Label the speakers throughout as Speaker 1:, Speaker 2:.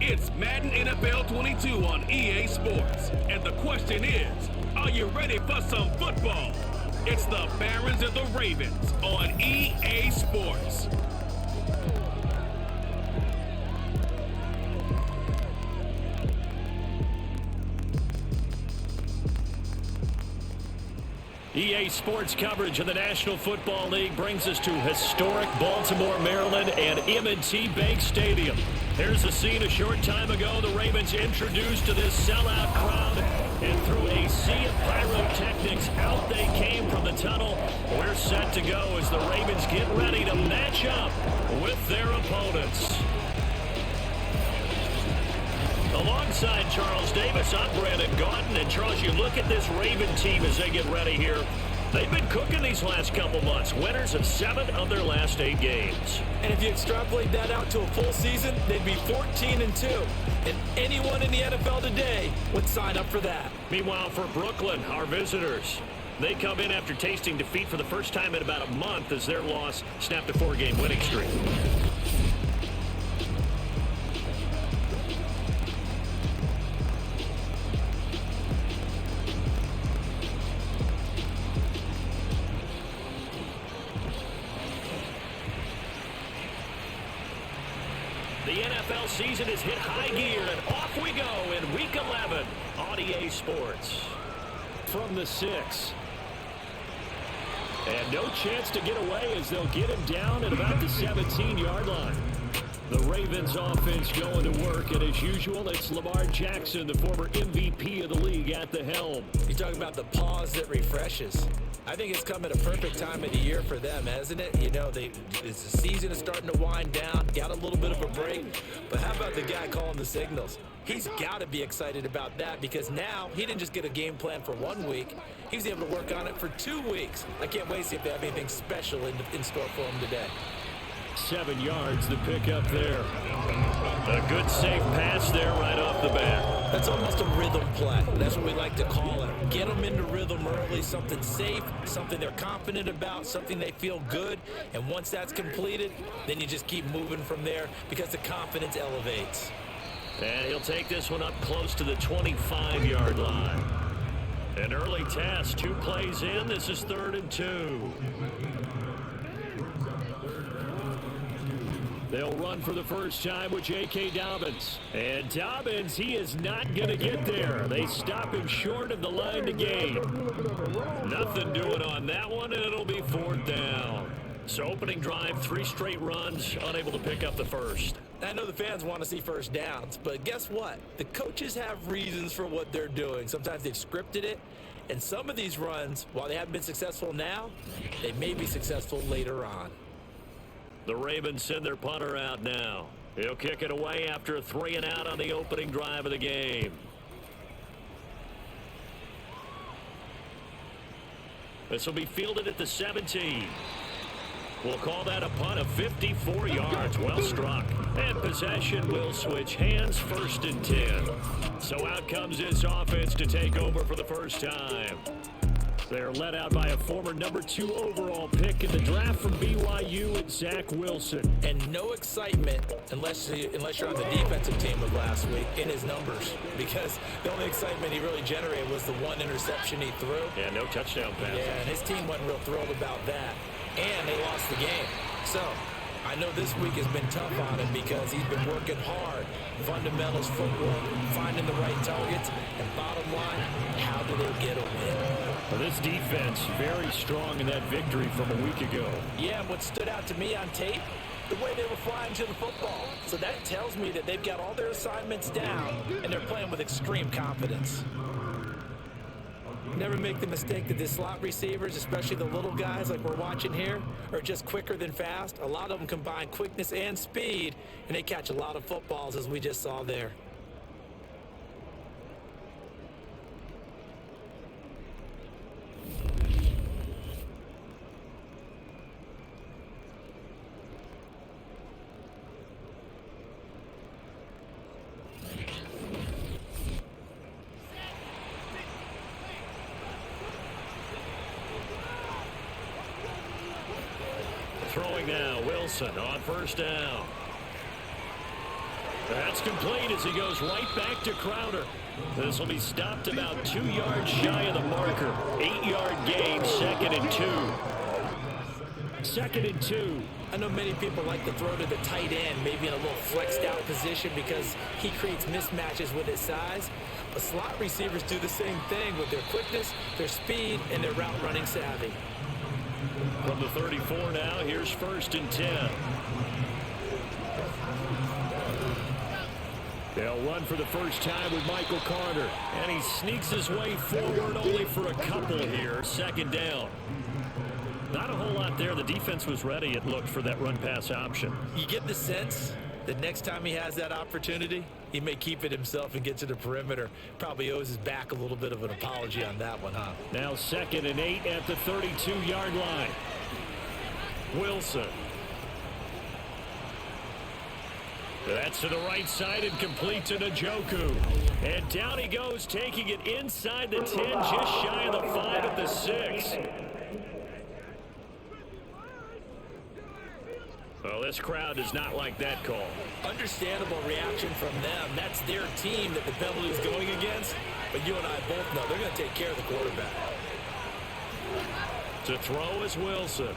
Speaker 1: It's Madden NFL 22 on EA Sports. And the question is, are you ready for some football? It's the Barons and the Ravens on EA Sports.
Speaker 2: EA Sports coverage of the National Football League brings us to historic Baltimore, Maryland, and M&T Bank Stadium. Here's a scene a short time ago the Ravens introduced to this sellout crowd, and through a sea of pyrotechnics, out they came from the tunnel. We're set to go as the Ravens get ready to match up with their opponents. Alongside Charles Davis, I'm Brandon Gaudin. And Charles, you look at this Raven team as they get ready here. They've been cooking these last couple months. Winners of 7 of their last 8 games.
Speaker 3: And if you extrapolate that out to a full season, they'd be 14-2. And anyone in the NFL today would sign up for that.
Speaker 2: Meanwhile, for Brooklyn, our visitors, they come in after tasting defeat for the first time in about a month as their loss snapped a 4-game winning streak. The NFL season has hit high gear, and off we go in Week 11 on EA Sports. From the 6. And no chance to get away as they'll get him down at about the 17-yard line. The Ravens offense going to work, and as usual, it's Lamar Jackson, the former MVP of the league, at the helm.
Speaker 3: You talk about the pause that refreshes. I think it's come at a perfect time of the year for them, hasn't it? You know, the season is starting to wind down, got a little bit of a break. But how about the guy calling the signals? He's got to be excited about that because now he didn't just get a game plan for 1 week. He was able to work on it for 2 weeks. I can't wait to see if they have anything special in store for him today.
Speaker 2: 7 yards to pick up there. A good safe pass there right off the bat.
Speaker 3: That's almost a rhythm play. That's what we like to call it. Get them into rhythm early, something safe, something they're confident about, something they feel good. And once that's completed, then you just keep moving from there because the confidence elevates.
Speaker 2: And he'll take this one up close to the 25-yard line. An early test, 2 plays in. This is 3rd and 2. They'll run for the first time with J.K. Dobbins. And Dobbins, he is not going to get there. They stop him short of the line to gain. Nothing doing on that one, and it'll be 4th down. So opening drive, 3 straight runs, unable to pick up the first.
Speaker 3: I know the fans want to see first downs, but guess what? The coaches have reasons for what they're doing. Sometimes they've scripted it, and some of these runs, while they haven't been successful now, they may be successful later on.
Speaker 2: The Ravens send their punter out now. He'll kick it away after a 3-and-out on the opening drive of the game. This will be fielded at the 17. We'll call that a punt of 54 yards. Well struck. And possession will switch hands, 1st and 10. So out comes this offense to take over for the first time. They're led out by a former number 2 overall pick in the draft from BYU and Zach Wilson.
Speaker 3: And no excitement unless you're on the defensive team of last week in his numbers. Because the only excitement he really generated was the 1 interception he threw.
Speaker 2: Yeah, no touchdown pass.
Speaker 3: Yeah, and his team wasn't real thrilled about that. And they lost the game. So I know this week has been tough on him because he's been working hard. Fundamentals, footwork, finding the right targets. And bottom line, how do they get a win?
Speaker 2: Well, this defense very strong in that victory from a week ago.
Speaker 3: Yeah, and what stood out to me on tape, the way they were flying to the football. So that tells me that they've got all their assignments down, and they're playing with extreme confidence. Never make the mistake that the slot receivers, especially the little guys like we're watching here, are just quicker than fast. A lot of them combine quickness and speed, and they catch a lot of footballs, as we just saw there.
Speaker 2: Throwing now, Wilson on 1st down. That's complete as he goes right back to Crowder. This will be stopped about 2 yards shy of the marker. 8-yard gain, 2nd and 2. 2nd and 2.
Speaker 3: I know many people like to throw to the tight end, maybe in a little flexed out position because he creates mismatches with his size. But slot receivers do the same thing with their quickness, their speed, and their route running savvy.
Speaker 2: From the 34 now, here's 1st and 10. They'll run for the first time with Michael Carter. And he sneaks his way forward only for a couple here. 2nd down. Not a whole lot there. The defense was ready, it looked, for that run-pass option.
Speaker 3: You get the sense that next time he has that opportunity, he may keep it himself and get to the perimeter. Probably owes his back a little bit of an apology on that one, huh?
Speaker 2: Now 2nd and 8 at the 32-yard line. Wilson. That's to the right side and complete to Njoku. And down he goes, taking it inside the 10, just shy of the 5 at the 6. Well, this crowd does not like that call.
Speaker 3: Understandable reaction from them. That's their team that the penalty is going against. But you and I both know they're going to take care of the quarterback.
Speaker 2: To throw is Wilson.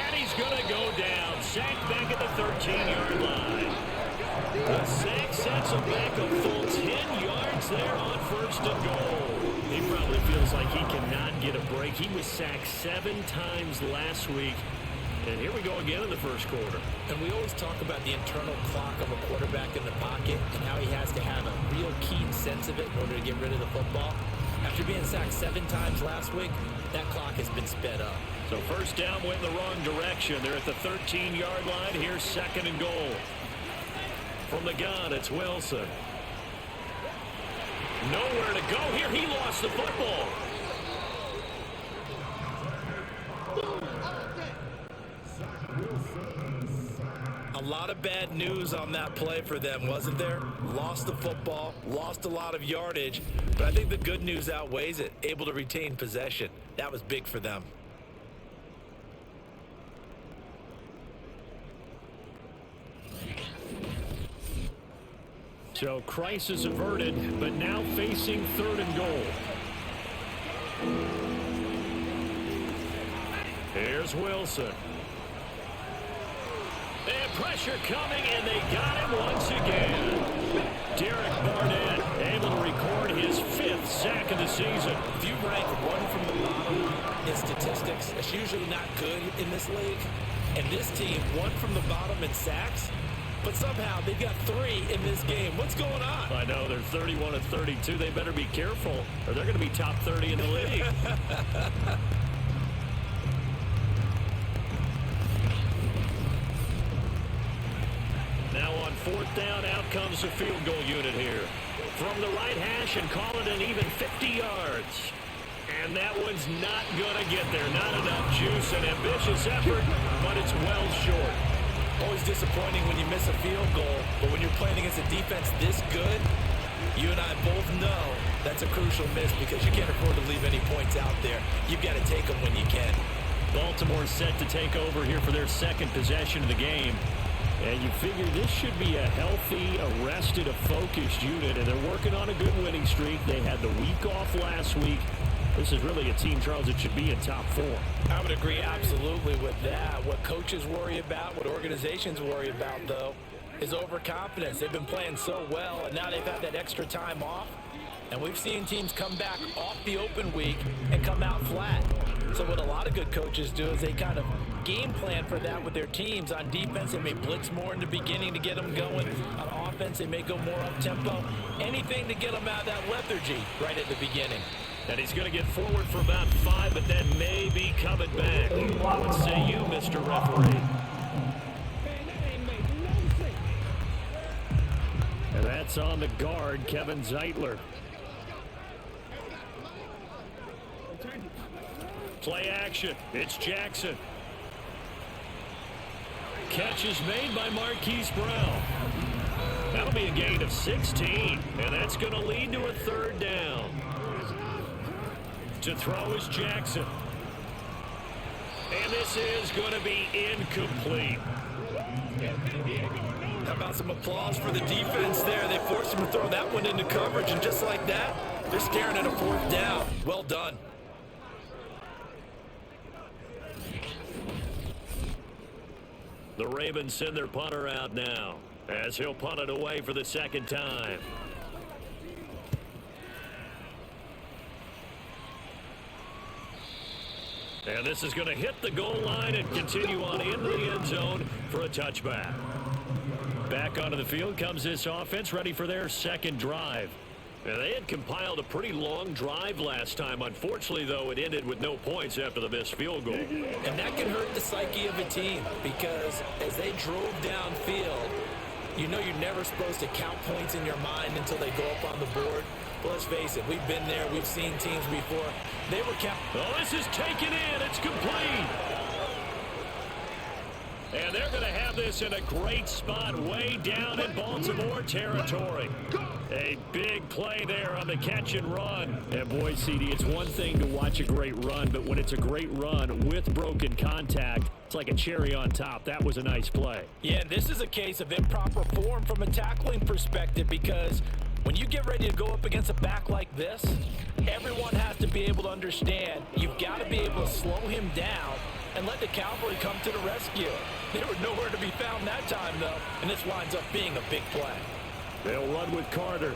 Speaker 2: And he's going to go down. Sacked back at the 13-yard line. The sack sets him back a full 10 yards there on 1st and goal. He probably feels like he cannot get a break. He was sacked 7 times last week. And here we go again in the 1st quarter.
Speaker 3: And we always talk about the internal clock of a quarterback in the pocket and how he has to have a real keen sense of it in order to get rid of the football. After being sacked 7 times last week, that clock has been sped up.
Speaker 2: So 1st down went in the wrong direction. They're at the 13-yard line. Here's 2nd and goal. From the gun, it's Wilson. Nowhere to go here. He lost the football.
Speaker 3: A lot of bad news on that play for them, wasn't there? Lost the football, lost a lot of yardage, but I think the good news outweighs it. Able to retain possession. That was big for them.
Speaker 2: So crisis averted, but now facing 3rd and goal. Here's Wilson. And pressure coming, and they got him once again. Derek Barnett able to record his 5th sack of the season.
Speaker 3: If you rank 1 from the bottom in statistics, that's usually not good in this league. And this team, 1 from the bottom in sacks, but somehow they got 3 in this game. What's going on?
Speaker 2: I know, they're 31 of 32. They better be careful, or they're going to be top 30 in the league. Now on 4th down, out comes the field goal unit here. From the right hash and call it an even 50 yards. And that one's not going to get there. Not enough juice, an ambitious effort, but it's well short.
Speaker 3: Always disappointing when you miss a field goal, but when you're playing against a defense this good, you and I both know that's a crucial miss because you can't afford to leave any points out there. You've got to take them when you can.
Speaker 2: Baltimore set to take over here for their 2nd possession of the game. And you figure this should be a healthy, arrested, a focused unit, and they're working on a good winning streak. They had the week off last week. This is really a team, Charles, that should be in top 4.
Speaker 3: I would agree absolutely with that. What coaches worry about, what organizations worry about, though, is overconfidence. They've been playing so well, and now they've had that extra time off. And we've seen teams come back off the open week and come out flat. So what a lot of good coaches do is they kind of game plan for that with their teams. On defense, they may blitz more in the beginning to get them going. On offense, they may go more up-tempo. Anything to get them out of that lethargy right at the beginning.
Speaker 2: And he's going to get forward for about 5, but then maybe coming back. What say you, Mr. Referee? And that's on the guard, Kevin Zeitler. Play action. It's Jackson. Catch is made by Marquise Brown. That'll be a gain of 16, and that's going to lead to a 3rd down. To throw is Jackson. And this is going to be incomplete.
Speaker 3: How about some applause for the defense there? They forced him to throw that one into coverage, and just like that, they're staring at a 4th down. Well done.
Speaker 2: The Ravens send their punter out now, as he'll punt it away for the 2nd time. And this is going to hit the goal line and continue on into the end zone for a touchback. Back onto the field comes this offense, ready for their 2nd drive. And they had compiled a pretty long drive last time. Unfortunately, though, it ended with no points after the missed field goal.
Speaker 3: And that can hurt the psyche of a team, because as they drove downfield, you know you're never supposed to count points in your mind until they go up on the board. Well, let's face it, we've been there. We've seen teams before. They were
Speaker 2: Oh, this is taken in. It's complete. And they're going to have this in a great spot way down in Baltimore territory. A big play there on the catch and run. And boy, CD, it's one thing to watch a great run, but when it's a great run with broken contact, it's like a cherry on top. That was a nice play.
Speaker 3: Yeah, this is a case of improper form from a tackling perspective, because when you get ready to go up against a back like this, everyone has to be able to understand you've got to be able to slow him down and let the cavalry come to the rescue. They were nowhere to be found that time, though, and this winds up being a big play.
Speaker 2: They'll run with Carter.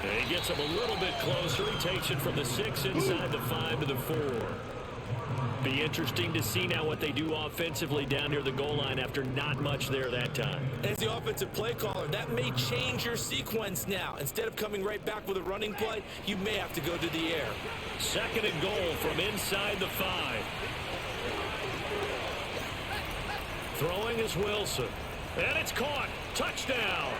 Speaker 2: And he gets him a little bit closer. He takes it from the 6 inside the 5 to the 4. Be interesting to see now what they do offensively down near the goal line after not much there that time.
Speaker 3: As the offensive play caller, that may change your sequence now. Instead of coming right back with a running play, you may have to go to the air.
Speaker 2: 2nd and goal from inside the 5. Throwing is Wilson. And it's caught. Touchdown.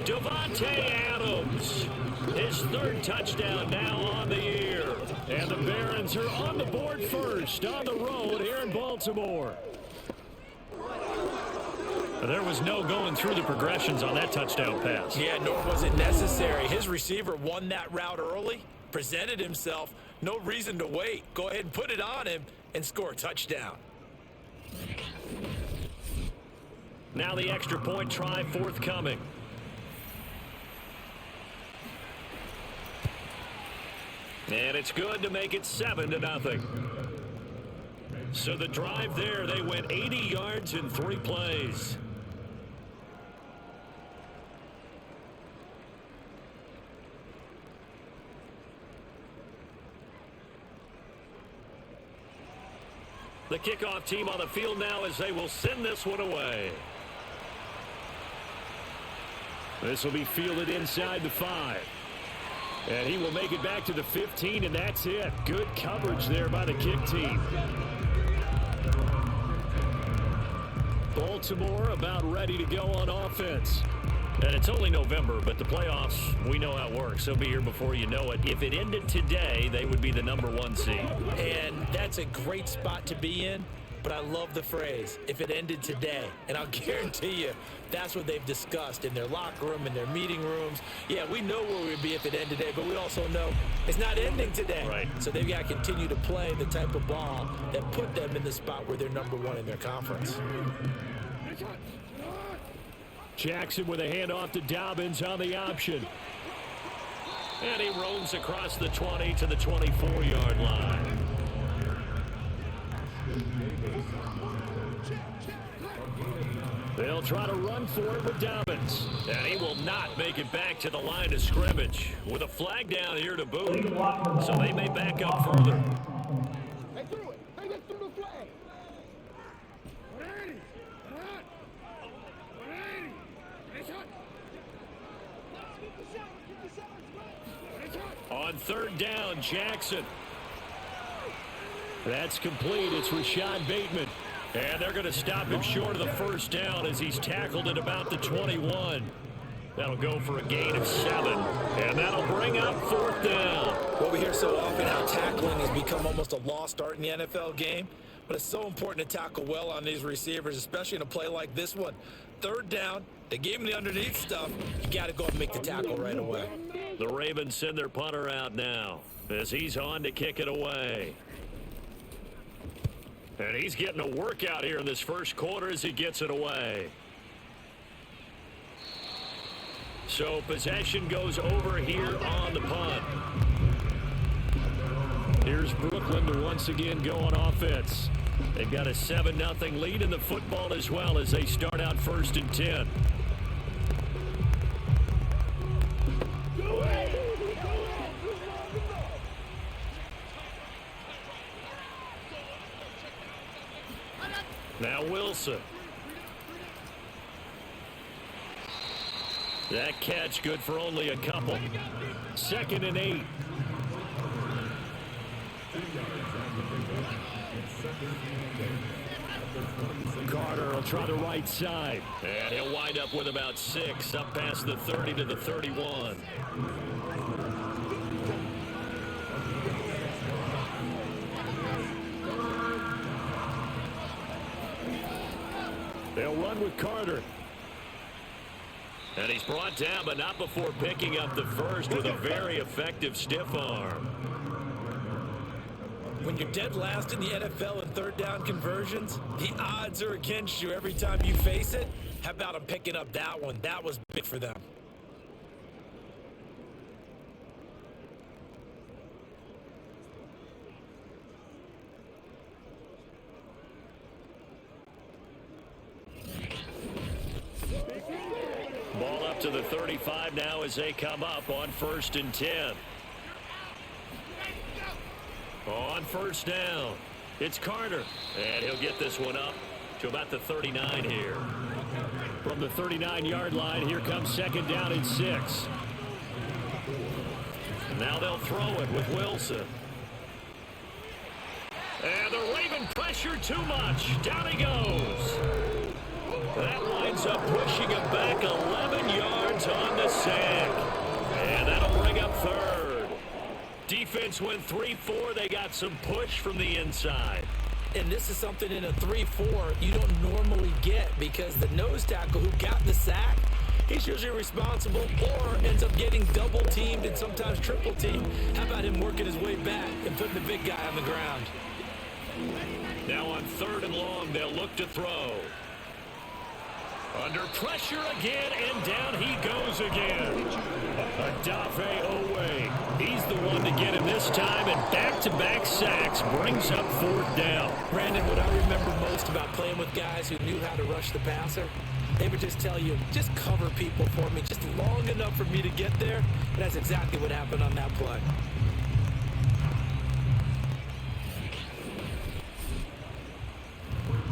Speaker 2: Devontae Adams. His 3rd touchdown now on the year. And the Barons are on the board first on the road here in Baltimore. There was no going through the progressions on that touchdown pass.
Speaker 3: Yeah, nor was it necessary. His receiver won that route early, presented himself. No reason to wait. Go ahead and put it on him and score a touchdown.
Speaker 2: Now the extra point try forthcoming. And it's good to make it 7-0. So the drive there, they went 80 yards in 3 plays. The kickoff team on the field now as they will send this one away. This will be fielded inside the 5. And he will make it back to the 15, and that's it. Good coverage there by the kick team. Baltimore about ready to go on offense. And it's only November, but the playoffs, we know how it works. They'll be here before you know it. If it ended today, they would be the #1 seed.
Speaker 3: And that's a great spot to be in. But I love the phrase, if it ended today. And I'll guarantee you, that's what they've discussed in their locker room, in their meeting rooms. Yeah, we know where we'd be if it ended today, but we also know it's not ending today.
Speaker 2: Right.
Speaker 3: So they've got to continue to play the type of ball that put them in the spot where they're #1 in their conference.
Speaker 2: Jackson with a handoff to Dobbins on the option. And he roams across the 20 to the 24-yard line. They'll try to run for it with Dobbins. And he will not make it back to the line of scrimmage with a flag down here to boot. So they may back up further.
Speaker 4: They threw it. They just threw the flag. 180. 180. Nice shot.
Speaker 2: On 3rd down, Jackson. That's complete. It's Rashad Bateman. And they're going to stop him short of the 1st down as he's tackled at about the 21. That'll go for a gain of 7. And that'll bring up 4th down.
Speaker 3: Well, we hear so often how tackling has become almost a lost art in the NFL game. But it's so important to tackle well on these receivers, especially in a play like this one. 3rd down, they gave him the underneath stuff. You got to go and make the tackle right away.
Speaker 2: The Ravens send their punter out now as he's on to kick it away. And he's getting a workout here in this first quarter as he gets it away. So possession goes over here on the punt. Here's Brooklyn to once again go on offense. They've got a 7-0 lead in the football as well as they start out 1st and 10. Now Wilson. That catch good for only a couple. 2nd and 8. Carter will try the right side. And he'll wind up with about 6, up past the 30 to the 31. They'll run with Carter. And he's brought down, but not before picking up the first with a very effective stiff arm.
Speaker 3: When you're dead last in the NFL in 3rd down conversions, the odds are against you every time you face it. How about him picking up that one? That was big for them.
Speaker 2: Ball up to the 35 now as they come up on 1st and 10. On 1st down, it's Carter. And he'll get this one up to about the 39 here. From the 39-yard line, here comes 2nd down and 6. Now they'll throw it with Wilson. And the Raven pressure too much. Down he goes. That winds up pushing him back 11 yards on the sack. And that'll bring up 3rd. Defense went 3-4. They got some push from the inside.
Speaker 3: And this is something in a 3-4 you don't normally get because the nose tackle who got the sack, he's usually responsible or ends up getting double teamed and sometimes triple teamed. How about him working his way back and putting the big guy on the ground?
Speaker 2: Now on 3rd and long, they'll look to throw. Under pressure again, and down he goes again. Adafe Owe. He's the one to get him this time, and back-to-back sacks brings up 4th down.
Speaker 3: Brandon, what I remember most about playing with guys who knew how to rush the passer, they would just tell you, just cover people for me, just long enough for me to get there. And that's exactly what happened on that play.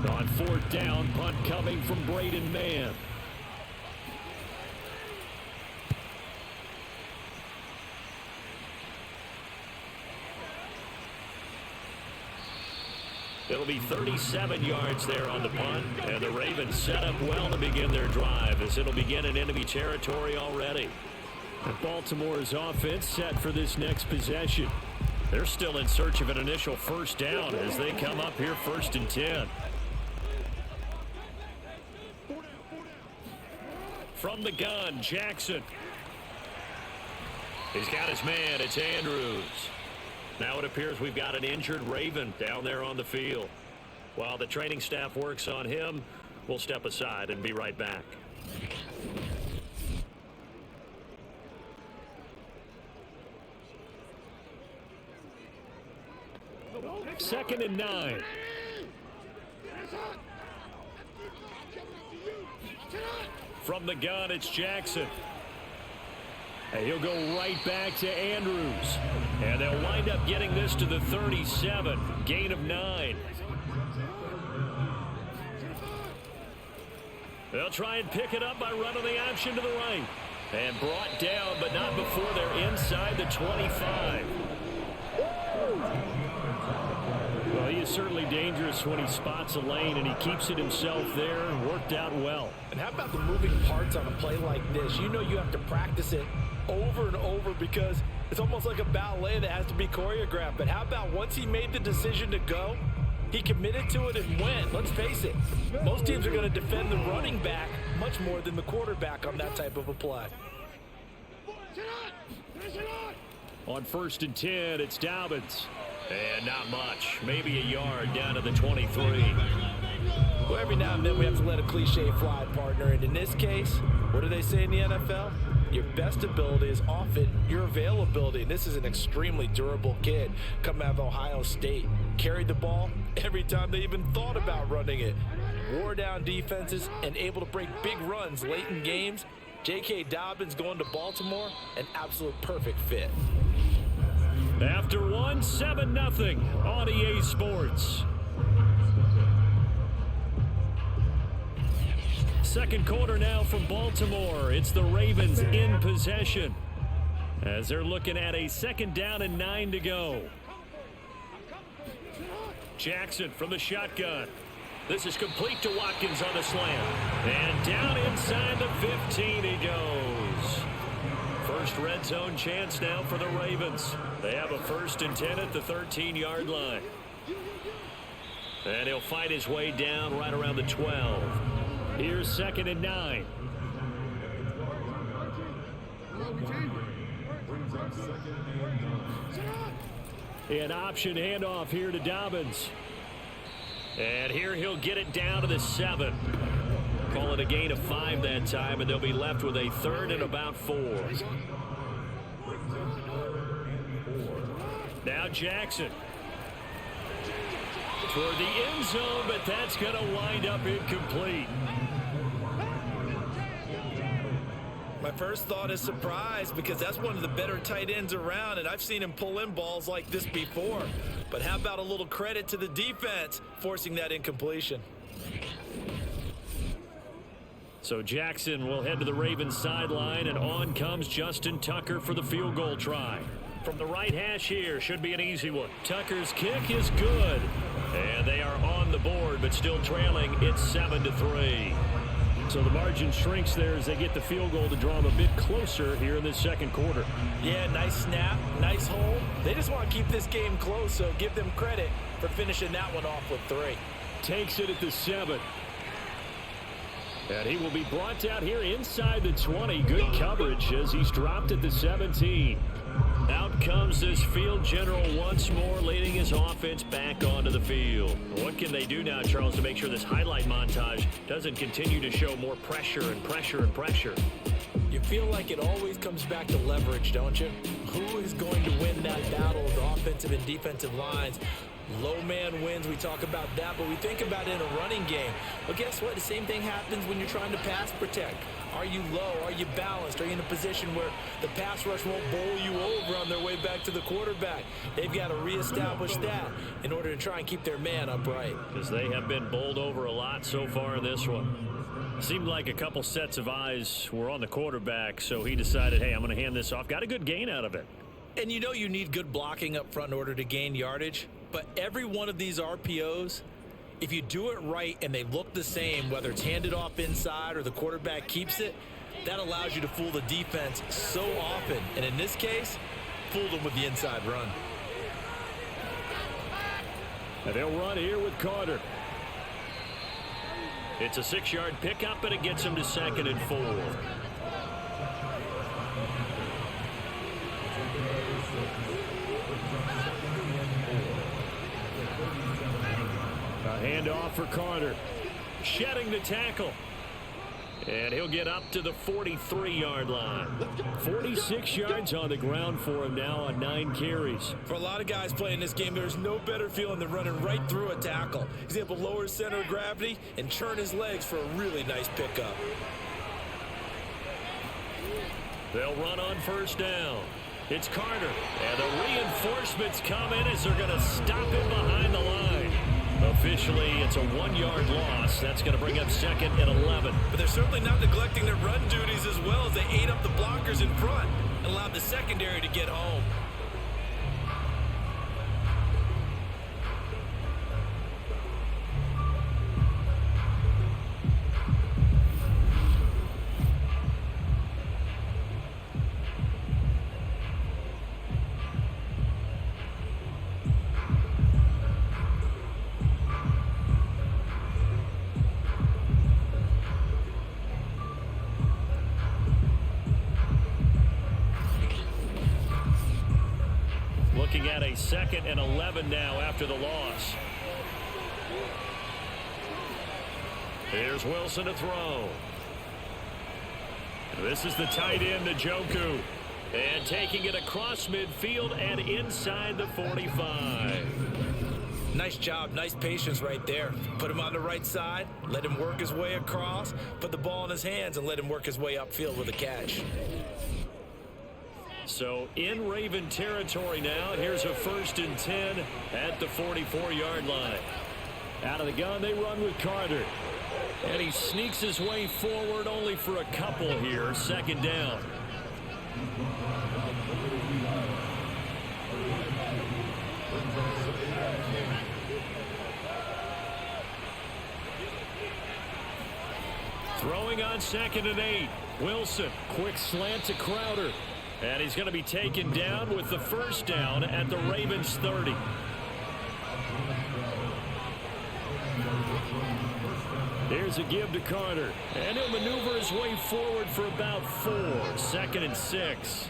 Speaker 2: On 4th down, punt coming from Braden Mann. It'll be 37 yards there on the punt, and the Ravens set up well to begin their drive as it'll begin in enemy territory already. And Baltimore's offense set for this next possession. They're still in search of an initial 1st down as they come up here 1st and 10. From the gun, Jackson. He's got his man. It's Andrews. Now it appears we've got an injured Raven down there on the field. While the training staff works on him, we'll step aside and be right back. Second and 9. From the gun, it's Jackson. And he'll go right back to Andrews. And they'll wind up getting this to the 37. Gain of 9. They'll try and pick it up by running the option to the right. And brought down, but not before they're inside the 25. Well, he is certainly dangerous when he spots a lane, and he keeps it himself there and worked out well.
Speaker 3: And how about the moving parts on a play like this? You know you have to practice it over and over because it's almost like a ballet that has to be choreographed. But how about once he made the decision to go, he committed to it and went. Let's face it, most teams are going to defend the running back much more than the quarterback on that type of a play.
Speaker 2: On 1st and 10, it's Dobbins. And not much. Maybe a yard down to the 23.
Speaker 3: Well, every now and then we have to let a cliche fly, partner. And in this case, what do they say in the NFL? Your best ability is often your availability. And this is an extremely durable kid coming out of Ohio State. Carried the ball every time they even thought about running it. Wore down defenses and able to break big runs late in games. J.K. Dobbins going to Baltimore, an absolute perfect fit.
Speaker 2: After 7-0 on EA Sports. Second quarter now from Baltimore. It's the Ravens in possession as they're looking at a 2nd down and 9 to go. Jackson from the shotgun. This is complete to Watkins on the slant. And down inside the 15 he goes. First red zone chance now for the Ravens. They have a 1st and 10 at the 13-yard line. And he'll fight his way down right around the 12. Here's 2nd and 9. An option handoff here to Dobbins. And here he'll get it down to the 7. Call it a gain of 5 that time, and they'll be left with a 3rd and about 4. Now Jackson. Toward the end zone, but that's going to wind up incomplete.
Speaker 3: My first thought is surprise, because that's one of the better tight ends around, and I've seen him pull in balls like this before. But how about a little credit to the defense forcing that incompletion?
Speaker 2: So Jackson will head to the Ravens sideline, and on comes Justin Tucker for the field goal try. From the right hash here, should be an easy one. Tucker's kick is good. And they are on the board, but still trailing. It's 7-3. So the margin shrinks there as they get the field goal to draw them a bit closer here in this second quarter.
Speaker 3: Yeah, nice snap, nice hold. They just want to keep this game close, so give them credit for finishing that one off with 3.
Speaker 2: Takes it at the 7. And he will be brought down here inside the 20. Good coverage as he's dropped at the 17. Out comes this field general once more, leading his offense back onto the field. What can they do now, Charles, to make sure this highlight montage doesn't continue to show more pressure and pressure and pressure?
Speaker 3: You feel like it always comes back to leverage, don't you? Who is going to win that battle of the offensive and defensive lines? Low man wins, we talk about that, but we think about it in a running game. Well, guess what? The same thing happens when you're trying to pass protect. Are you low? Are you balanced? Are you in a position where the pass rush won't bowl you over on their way back to the quarterback? They've got to reestablish that in order to try and keep their man upright.
Speaker 2: Because they have been bowled over a lot so far in this one. Seemed like a couple sets of eyes were on the quarterback, so he decided, hey, I'm going to hand this off. Got a good gain out of it.
Speaker 3: And you know you need good blocking up front in order to gain yardage. But every one of these RPOs, if you do it right and they look the same, whether it's handed off inside or the quarterback keeps it, that allows you to fool the defense so often. And in this case, fooled them with the inside run.
Speaker 2: And they'll run here with Carter. It's a 6-yard pickup, and it gets him to 2nd and 4. A handoff for Carter. Shedding the tackle. And he'll get up to the 43-yard line. 46 yards on the ground for him now on 9 carries.
Speaker 3: For a lot of guys playing this game, there's no better feeling than running right through a tackle. He's able to lower his center of gravity and churn his legs for a really nice pickup.
Speaker 2: They'll run on 1st down. It's Carter. And the reinforcements come in as they're going to stop him behind the line. Officially, it's a 1-yard loss. That's going to bring up 2nd and 11.
Speaker 3: But they're certainly not neglecting their run duties as well as they ate up the blockers in front and allowed the secondary to get home.
Speaker 2: 2nd and 11 now after the loss. Here's Wilson to throw. This is the tight end, Njoku. And taking it across midfield and inside the 45.
Speaker 3: Nice job, nice patience right there. Put him on the right side, let him work his way across, put the ball in his hands, and let him work his way upfield with a catch.
Speaker 2: So in Raven territory now, here's a 1st and 10 at the 44-yard line. Out of the gun, they run with Carter. And he sneaks his way forward only for a couple here, 2nd down. Throwing on 2nd and 8. Wilson, quick slant to Crowder. And he's going to be taken down with the 1st down at the Ravens 30. Here's a give to Carter. And he'll maneuver his way forward for about 4. 2nd and 6.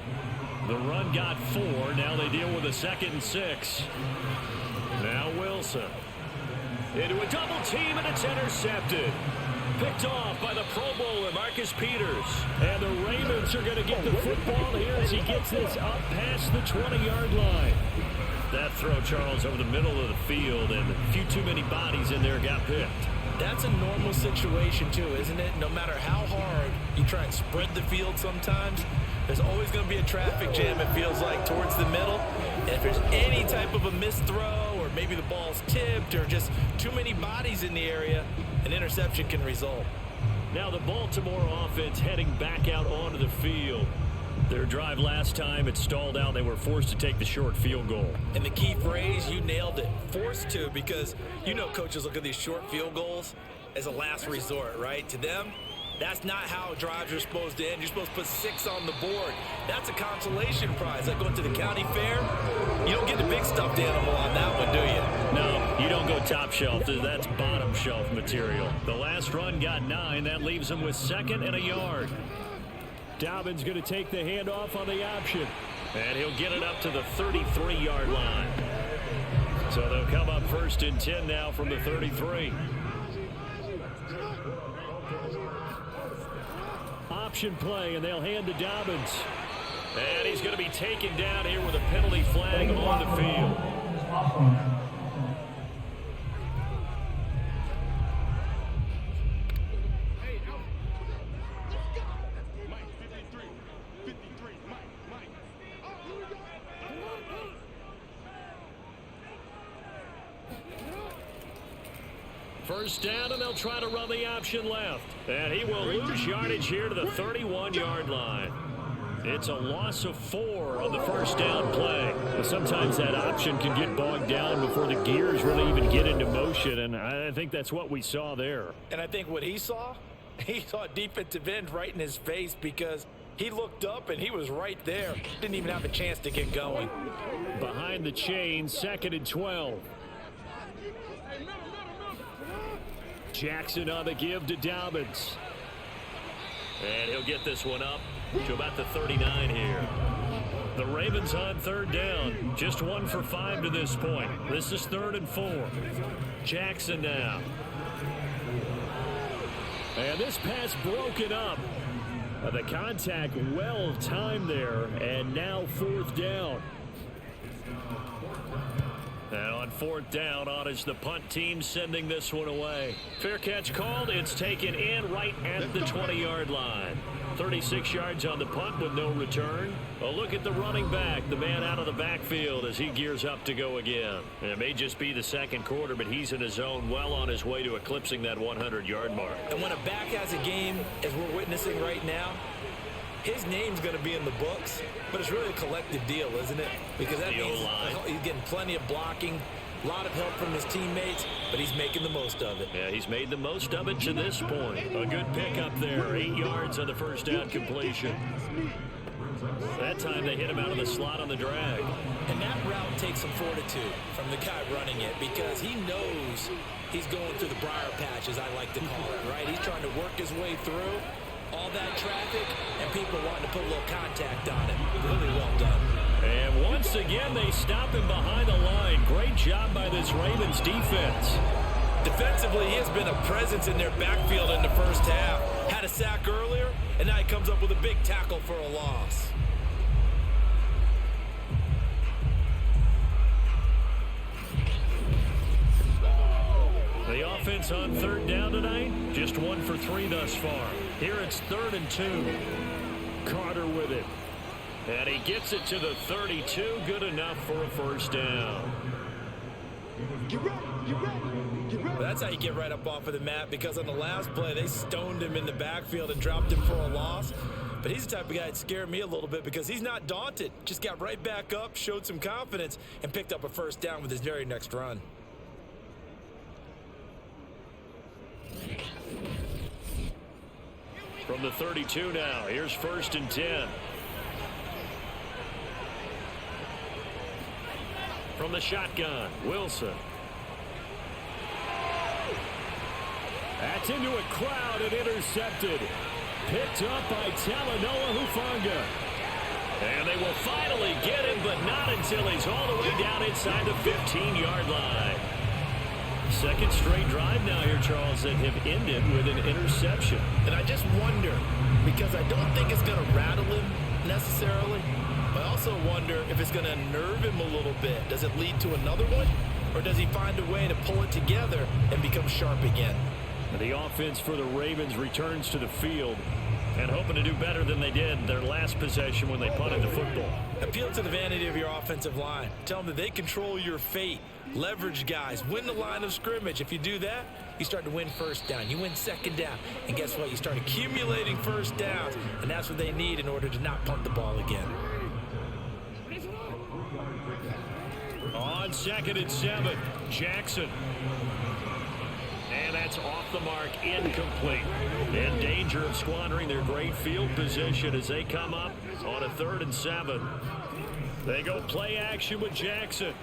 Speaker 2: The run got 4. Now they deal with a 2nd and 6. Now Wilson. Into a double team, and it's intercepted. Picked off by the Pro Bowler, Marcus Peters. And the Ravens are going to get the football here as he gets this up past the 20-yard line. That throw, Charles, over the middle of the field, and a few too many bodies in there got picked.
Speaker 3: That's a normal situation, too, isn't it? No matter how hard you try and spread the field sometimes, there's always going to be a traffic jam, it feels like, towards the middle. And if there's any type of a missed throw, or maybe the ball's tipped, or just too many bodies in the area, an interception can result.
Speaker 2: Now the Baltimore offense heading back out onto the field. Their drive last time, it stalled out. They were forced to take the short field goal.
Speaker 3: And the key phrase, you nailed it. Forced to, because you know coaches look at these short field goals as a last resort, right? To them, that's not how drives are supposed to end. You're supposed to put 6 on the board. That's a consolation prize. Like going to the county fair, you don't get the big stuffed animal on that one, do you?
Speaker 2: No, you don't go top shelf. That's bottom shelf material. The last run got 9. That leaves them with 2nd and a yard. Dobbins going to take the handoff on the option. And he'll get it up to the 33-yard line. So they'll come up 1st and 10 now from the 33. Option play, and they'll hand to Dobbins. And he's going to be taken down here with a penalty flag on the field. First down, and they'll try to run the option left. And he will lose yardage here to the 31-yard line. It's a loss of 4 on the first down play. But sometimes that option can get bogged down before the gears really even get into motion, and I think that's what we saw there.
Speaker 3: And I think what he saw a defensive end right in his face, because he looked up and he was right there. Didn't even have a chance to get going.
Speaker 2: Behind the chain, 2nd and 12. Jackson on the give to Dobbins. And he'll get this one up to about the 39 here. The Ravens on 3rd down. Just 1 for 5 to this point. This is 3rd and 4. Jackson now. And this pass broken up. The contact well timed there. And now 4th down. And on 4th down, on is the punt team sending this one away. Fair catch called. It's taken in right at the 20-yard line. 36 yards on the punt with no return. A look at the running back, the man out of the backfield as he gears up to go again. And it may just be the 2nd quarter, but he's in his zone, well on his way to eclipsing that 100-yard mark.
Speaker 3: And when a back has a game, as we're witnessing right now, his name's going to be in the books, but it's really a collective deal, isn't it? Because that means he's getting plenty of blocking, a lot of help from his teammates, but he's making the most of it.
Speaker 2: Yeah, he's made the most of it to this point. A good pickup there, 8 yards on the first down completion. That time they hit him out of the slot on the drag.
Speaker 3: And that route takes some fortitude from the guy running it, because he knows he's going through the briar patch, as I like to call it, right? He's trying to work his way through all that traffic and people wanting to put a little contact on it. Really well done.
Speaker 2: And once again, they stop him behind the line. Great job by this Ravens defense.
Speaker 3: Defensively, he has been a presence in their backfield in the first half. Had a sack earlier, and now he comes up with a big tackle for a loss.
Speaker 2: The offense on third down tonight, just 1 for 3 thus far. Here it's 3rd and 2. Carter with it. And he gets it to the 32. Good enough for a first down.
Speaker 4: Get ready, get ready, get ready.
Speaker 3: Well, that's how you get right up off of the mat, because on the last play, they stoned him in the backfield and dropped him for a loss. But he's the type of guy that scared me a little bit because he's not daunted. Just got right back up, showed some confidence, and picked up a first down with his very next run.
Speaker 2: From the 32 now, here's 1st and 10. From the shotgun, Wilson. That's into a crowd and intercepted. Picked up by Talanoa Hufanga. And they will finally get him, but not until he's all the way down inside the 15-yard line. Second straight drive now here, Charles, that have ended with an interception.
Speaker 3: And I just wonder, because I don't think it's going to rattle him necessarily, but I also wonder if it's going to nerve him a little bit. Does it lead to another one? Or does he find a way to pull it together and become sharp again?
Speaker 2: The offense for the Ravens returns to the field and hoping to do better than they did their last possession when they punted the football.
Speaker 3: Appeal to the vanity of your offensive line. Tell them that they control your fate. Leverage guys. Win the line of scrimmage. If you do that, you start to win first down. You win second down. And guess what? You start accumulating first downs. And that's what they need in order to not punt the ball again.
Speaker 2: On 2nd and 7, Jackson. And that's off the mark, incomplete. In danger of squandering their great field position as they come up on a 3rd and 7. They go play action with Jackson.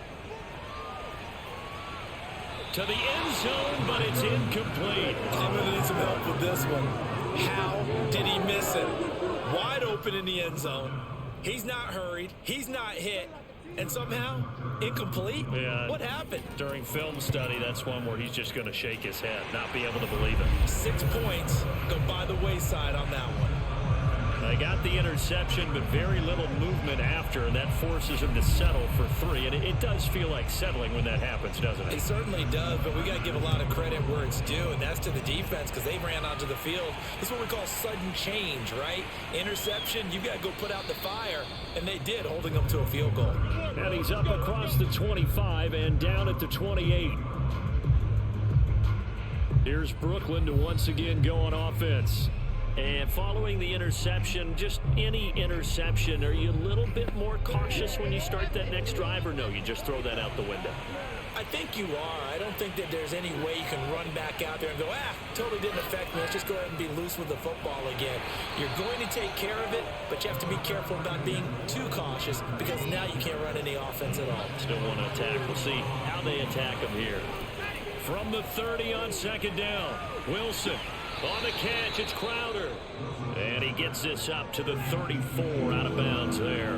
Speaker 2: To the end zone, but it's incomplete.
Speaker 3: I'm going to need some help with this one. How did he miss it? Wide open in the end zone. He's not hurried. He's not hit. And somehow, incomplete?
Speaker 2: Yeah.
Speaker 3: What happened?
Speaker 2: During film study, that's one where he's just going to shake his head, not be able to believe it.
Speaker 3: 6 points go by the wayside on that one.
Speaker 2: They got the interception, but very little movement after, and that forces him to settle for 3. And it does feel like settling when that happens, doesn't it?
Speaker 3: It certainly does, but we got to give a lot of credit where it's due, and that's to the defense because they ran onto the field. This is what we call sudden change, right? Interception, you got to go put out the fire, and they did, holding them to a field goal.
Speaker 2: And he's up across the 25 and down at the 28. Here's Brooklyn to once again go on offense. And following the interception, just any interception, are you a little bit more cautious when you start that next drive, or no, you just throw that out the window?
Speaker 3: I think you are. I don't think that there's any way you can run back out there and go, totally didn't affect me. Let's just go ahead and be loose with the football again. You're going to take care of it, but you have to be careful about being too cautious because now you can't run any offense at all.
Speaker 2: Still want to attack. We'll see how they attack him here. From the 30 on 2nd down, Wilson. On the catch, it's Crowder. And he gets this up to the 34 out of bounds there.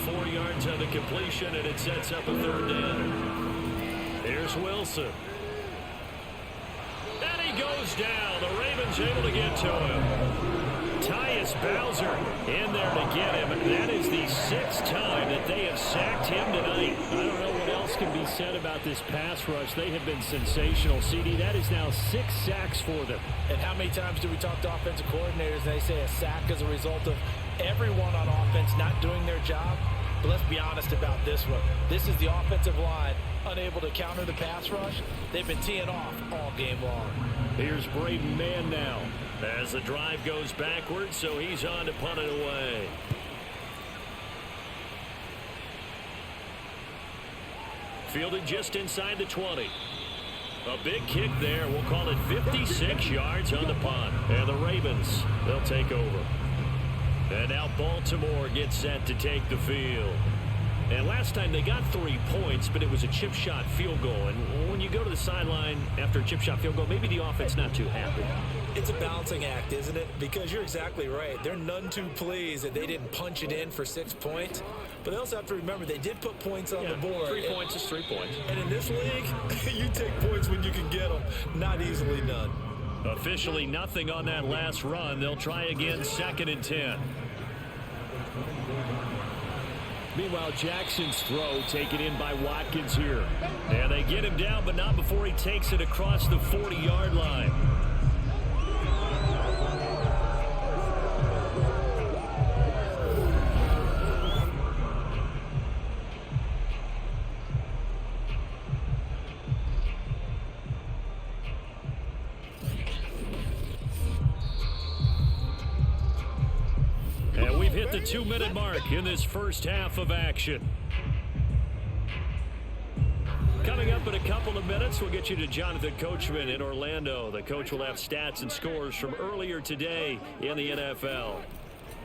Speaker 2: 4 yards on the completion, and it sets up a 3rd down. Here's Wilson. And he goes down. The Ravens able to get to him. Tyus Bowser in there to get him. That is the 6th time that they have sacked him tonight. I don't know what else can be said about this pass rush. They have been sensational. CD, that is now 6 sacks for them.
Speaker 3: And how many times do we talk to offensive coordinators and they say a sack is a result of everyone on offense not doing their job? But let's be honest about this one. This is the offensive line unable to counter the pass rush. They've been teeing off all game long.
Speaker 2: Here's Braden Mann now as the drive goes backwards, so he's on to punt it away. Fielded just inside the 20. A big kick there. We'll call it 56 yards on the punt. And the Ravens, they'll take over. And now Baltimore gets set to take the field. And last time they got 3 points, but it was a chip shot field goal. And when you go to the sideline after a chip shot field goal, maybe the offense not too happy.
Speaker 3: It's a balancing act, isn't it? Because you're exactly right. They're none too pleased that they didn't punch it in for 6 points. But they also have to remember they did put points on the board.
Speaker 2: 3 points is 3 points.
Speaker 3: And in this league, you take points when you can get them. Not easily none.
Speaker 2: Officially nothing on that last run. They'll try again, 2nd and 10. Meanwhile, Jackson's throw taken in by Watkins here. And they get him down, but not before he takes it across the 40-yard line. And we've hit the 2-minute mark in this first half of action. Coming up in a couple of minutes, we'll get you to Jonathan Coachman in Orlando. The coach will have stats and scores from earlier today in the NFL.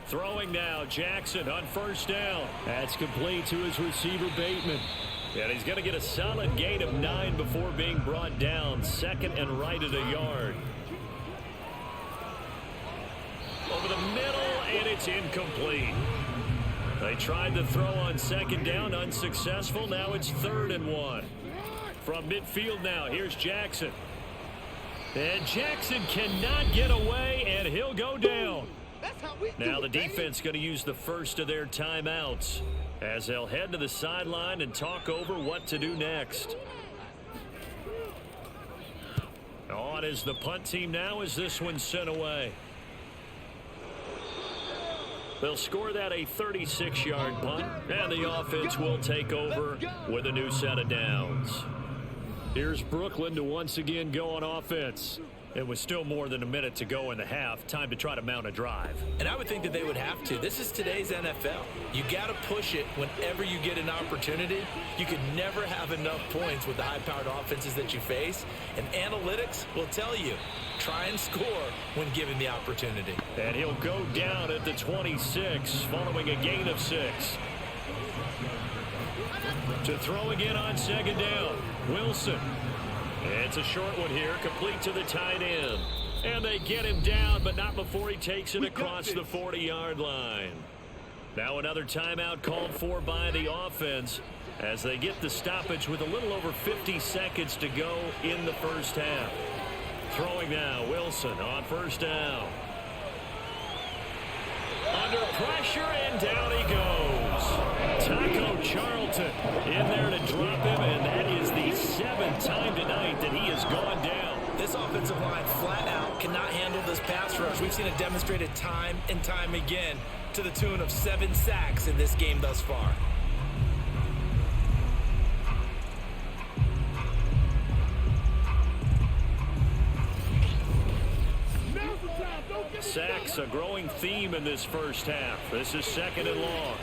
Speaker 2: Throwing now, Jackson on 1st down. That's complete to his receiver, Bateman. And he's going to get a solid gain of 9 before being brought down. 2nd and right at a yard. Over the middle, and it's incomplete. They tried to throw on 2nd down, unsuccessful. Now it's 3rd and 1. From midfield now, here's Jackson. And Jackson cannot get away, and he'll go down. Now the defense going to use the first of their timeouts as they'll head to the sideline and talk over what to do next. On is the punt team now as this one's sent away. They'll score that a 36-yard punt, and the offense will take over with a new set of downs. Here's Brooklyn to once again go on offense. It was still more than a minute to go in the half. Time to try to mount a drive.
Speaker 3: And I would think that they would have to. This is today's NFL. You got to push it whenever you get an opportunity. You could never have enough points with the high-powered offenses that you face. And analytics will tell you, try and score when given the opportunity.
Speaker 2: And he'll go down at the 26 following a gain of 6. To throw again on 2nd down, Wilson. It's a short one here, complete to the tight end. And they get him down, but not before he takes it across the 40-yard line. Now another timeout called for by the offense as they get the stoppage with a little over 50 seconds to go in the first half. Throwing now, Wilson on 1st down. Under pressure, and down he goes. Taco Charlton in there to drop him, and that is the 7th time tonight that he has gone down.
Speaker 3: This offensive line flat out cannot handle this pass rush. We've seen it demonstrated time and time again to the tune of 7 sacks in this game thus far.
Speaker 2: Sacks, a growing theme in this first half. This is 2nd and long.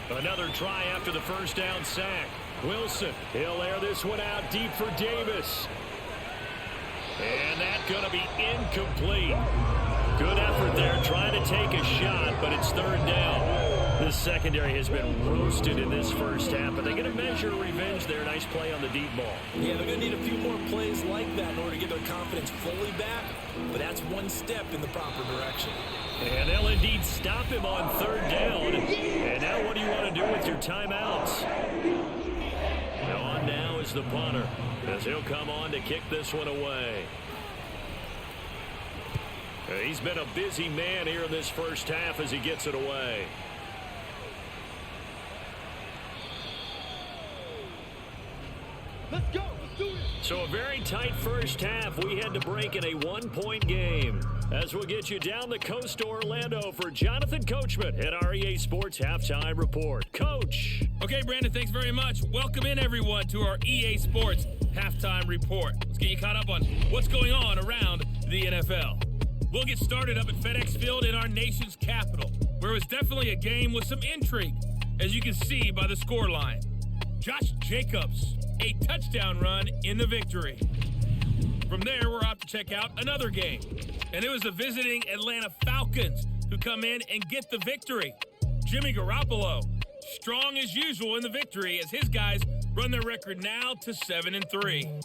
Speaker 2: Another try after the 1st down sack. Wilson, he'll air this one out deep for Davis. And that's going to be incomplete. Good effort there, trying to take a shot, but it's 3rd down. This secondary has been roasted in this first half, but they get a measure of revenge there. Nice play on the deep ball.
Speaker 3: Yeah, they're going to need a few more plays like that in order to get their confidence fully back, but that's one step in the proper direction.
Speaker 2: And they'll indeed stop him on 3rd down. And now what do you want to do with your timeouts? On now is the punter, as he'll come on to kick this one away. He's been a busy man here in this first half as he gets it away.
Speaker 4: Let's go. Let's do it.
Speaker 2: So a very tight first half. We had to break in a 1-point game. As we'll get you down the coast to Orlando for Jonathan Coachman at our EA Sports Halftime Report. Coach.
Speaker 5: Okay, Brandon, thanks very much. Welcome in, everyone, to our EA Sports Halftime Report. Let's get you caught up on what's going on around the NFL. We'll get started up at FedEx Field in our nation's capital, where it was definitely a game with some intrigue, as you can see by the scoreline. Josh Jacobs, a touchdown run in the victory. From there, we're off to check out another game, and it was the visiting Atlanta Falcons who come in and get the victory. Jimmy Garoppolo, strong as usual in the victory as his guys run their record now to 7-3.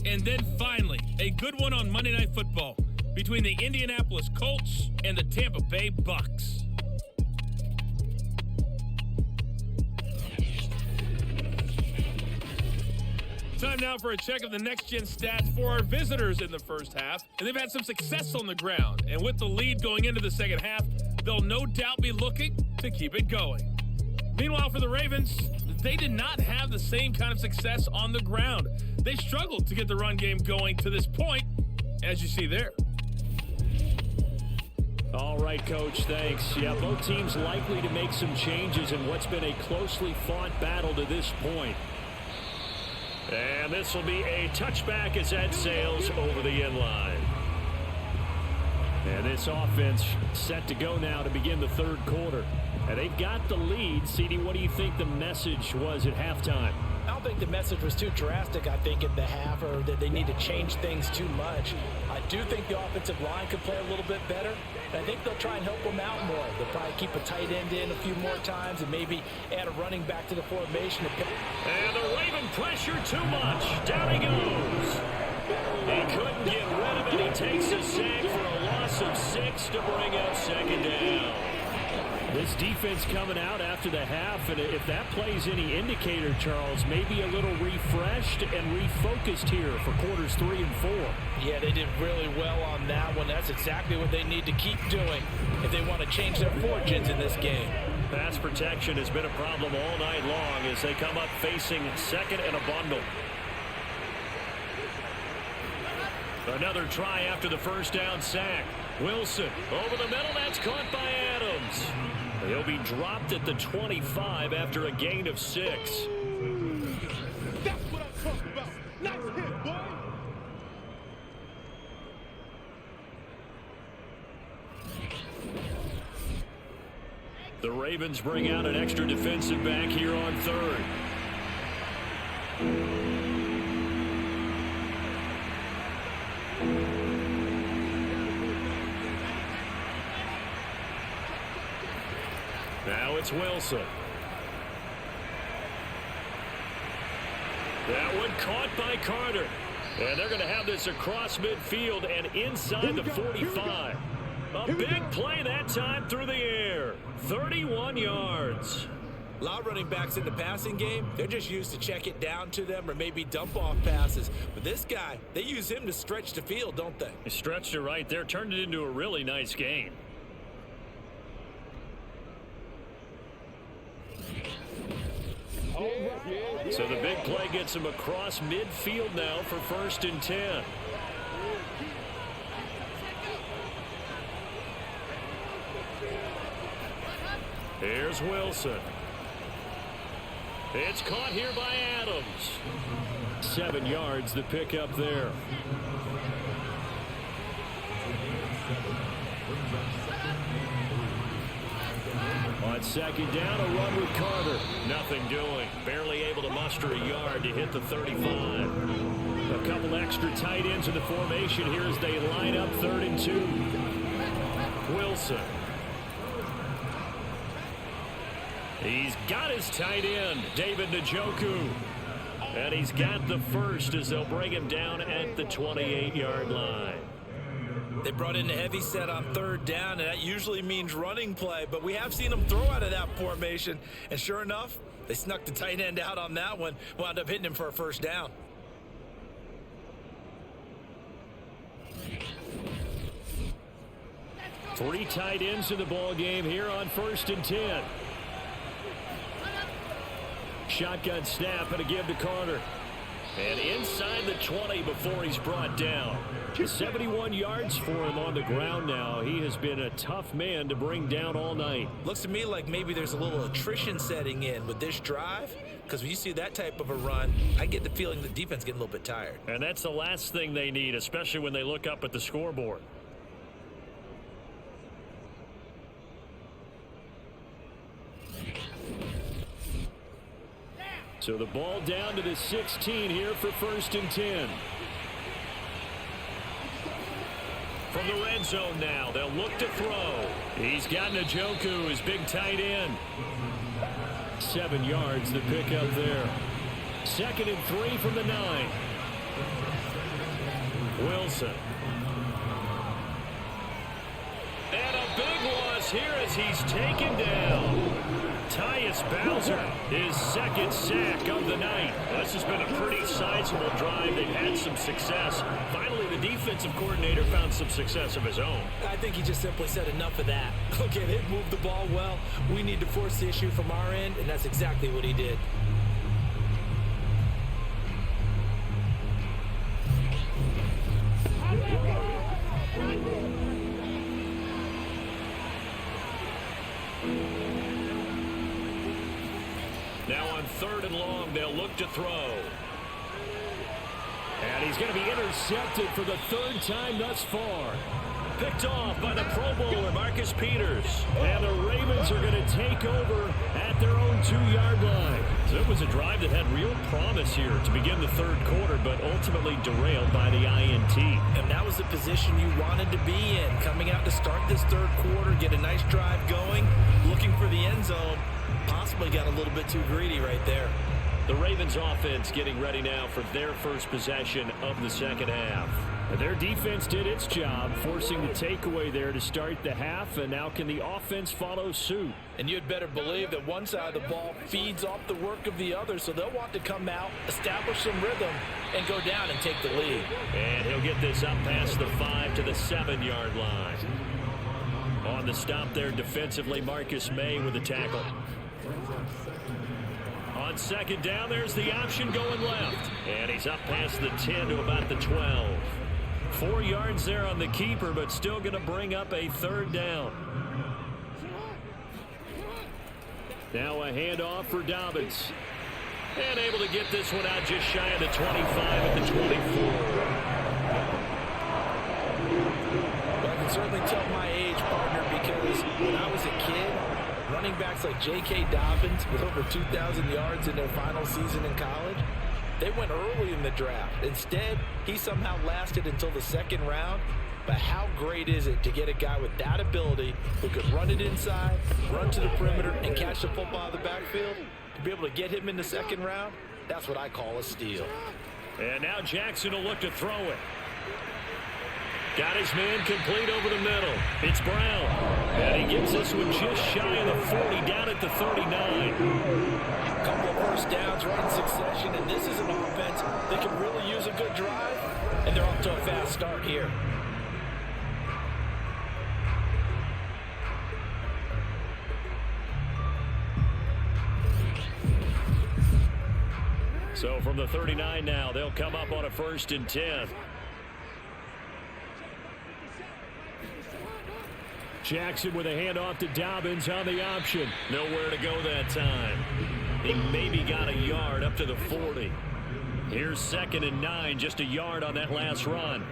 Speaker 5: And then finally, a good one on Monday Night Football. between the Indianapolis Colts and the Tampa Bay Bucks. Time now for a check of the next-gen stats for our visitors in the first half. And they've had some success on the ground. And with the lead going into the second half, they'll no doubt be looking to keep it going. Meanwhile, for the Ravens, they did not have the same kind of success on the ground. They struggled to get the run game going to this point, as you see there.
Speaker 2: All right, Coach, thanks. Yeah, both teams likely to make some changes in what's been a closely fought battle to this point. And this will be a touchback as that sails over the end line. And this offense set to go now to begin the third quarter. And they've got the lead. CD, what do you think the message was at halftime?
Speaker 3: I don't think the message was too drastic, I think, at the half, or that they need to change things too much. I do think the offensive line could play a little bit better. And I think they'll try and help them out more. They'll probably keep a tight end in a few more times and maybe add a running back to the formation.
Speaker 2: And the Raven pressure too much. Down he goes. He couldn't get rid of it. He takes a sack for a loss of 6 to bring up second down. This defense coming out after the half, and if that plays any indicator, Charles, maybe a little refreshed and refocused here for quarters 3 and 4.
Speaker 3: Yeah, they did really well on that one. That's exactly what they need to keep doing if they want to change their fortunes in this game.
Speaker 2: Pass protection has been a problem all night long as they come up facing second and a bundle. Another try after the first down sack. Wilson over the middle. That's caught by Adams. He'll be dropped at the 25 after a gain of 6.
Speaker 4: That's what I'm talking about. Nice hit, boy.
Speaker 2: The Ravens bring out an extra defensive back here on third. Now it's Wilson. That one caught by Carter. And they're going to have this across midfield and inside the 45. A big play that time through the air. 31 yards.
Speaker 3: A lot of running backs in the passing game, they're just used to check it down to them or maybe dump off passes. But this guy, they use him to stretch the field, don't they?
Speaker 2: He stretched it right there, turned it into a really nice game. So the big play gets him across midfield now for 1st and 10. Here's Wilson. It's caught here by Adams. 7 yards the pickup there. On second down, a run with Carter. Nothing doing. Barely able to muster a yard to hit the 35. A couple extra tight ends in the formation here as they line up 3rd and 2. Wilson. He's got his tight end, David Njoku. And he's got the first as they'll bring him down at the 28-yard line.
Speaker 3: They brought in a heavy set on 3rd down, and that usually means running play, but we have seen them throw out of that formation, and sure enough, they snuck the tight end out on that one, wound up hitting him for a 1st down.
Speaker 2: Three tight ends in the ball game here on 1st and 10. Shotgun snap and a give to Carter. And inside the 20 before he's brought down. 71 yards for him on the ground now. He has been a tough man to bring down all night.
Speaker 3: Looks to me like maybe there's a little attrition setting in with this drive, because when you see that type of a run, I get the feeling the defense getting a little bit tired.
Speaker 2: And that's the last thing they need, especially when they look up at the scoreboard. So the ball down to the 16 here for 1st and 10. From the red zone now, they'll look to throw. He's got Njoku, his big tight end. 7 yards, the pickup there. 2nd and 3 from the 9. Wilson. here as he's taken down. Tyus Bowser, his second sack of the night. This has been a pretty sizable drive. They've had some success. Finally, the defensive coordinator found some success of his own.
Speaker 3: I think he just simply said enough of that. Okay, they've moved the ball well. We need to force the issue from our end, and that's exactly what he did.
Speaker 2: Now on 3rd and long, they'll look to throw. And he's going to be intercepted for the 3rd time thus far. Picked off by the Pro Bowler, Marcus Peters. And the Ravens are going to take over at their own 2-yard line. So it was a drive that had real promise here to begin the 3rd quarter, but ultimately derailed by the INT.
Speaker 3: And that was the position you wanted to be in. Coming out to start this 3rd quarter, get a nice drive going, looking for the end zone. Possibly got a little bit too greedy right there.
Speaker 2: The Ravens offense getting ready now for their first possession of the 2nd half. Their defense did its job, forcing the takeaway there to start the half, and now can the offense follow suit?
Speaker 3: And you'd better believe that one side of the ball feeds off the work of the other, so they'll want to come out, establish some rhythm, and go down and take the lead.
Speaker 2: And he'll get this up past the 5 to the 7-yard line. On the stop there defensively, Marcus May with the tackle. On 2nd down, there's the option going left. And he's up past the 10 to about the 12. 4 yards there on the keeper, but still going to bring up a 3rd down. Now a handoff for Dobbins. And able to get this one out just shy of the 25 at the 24.
Speaker 3: Well, I can certainly tell my age, partner, because when I was a kid, running backs like J.K. Dobbins with over 2,000 yards in their final season in college, they went early in the draft. Instead, he somehow lasted until the 2nd round. But how great is it to get a guy with that ability who could run it inside, run to the perimeter, and catch the football out of the backfield? To be able to get him in the 2nd round, that's what I call a steal.
Speaker 2: And now Jackson will look to throw it. Got his man complete over the middle. It's Brown. And he gets this one just shy of the 40, down at the 39.
Speaker 3: A couple of first downs right in succession, and this is an offense that can really use a good drive, and they're off to a fast start here.
Speaker 2: So from the 39 now, they'll come up on a 1st and 10. Jackson with a handoff to Dobbins on the option. Nowhere to go that time. He maybe got a yard up to the 40. Here's 2nd and 9, just a yard on that last run.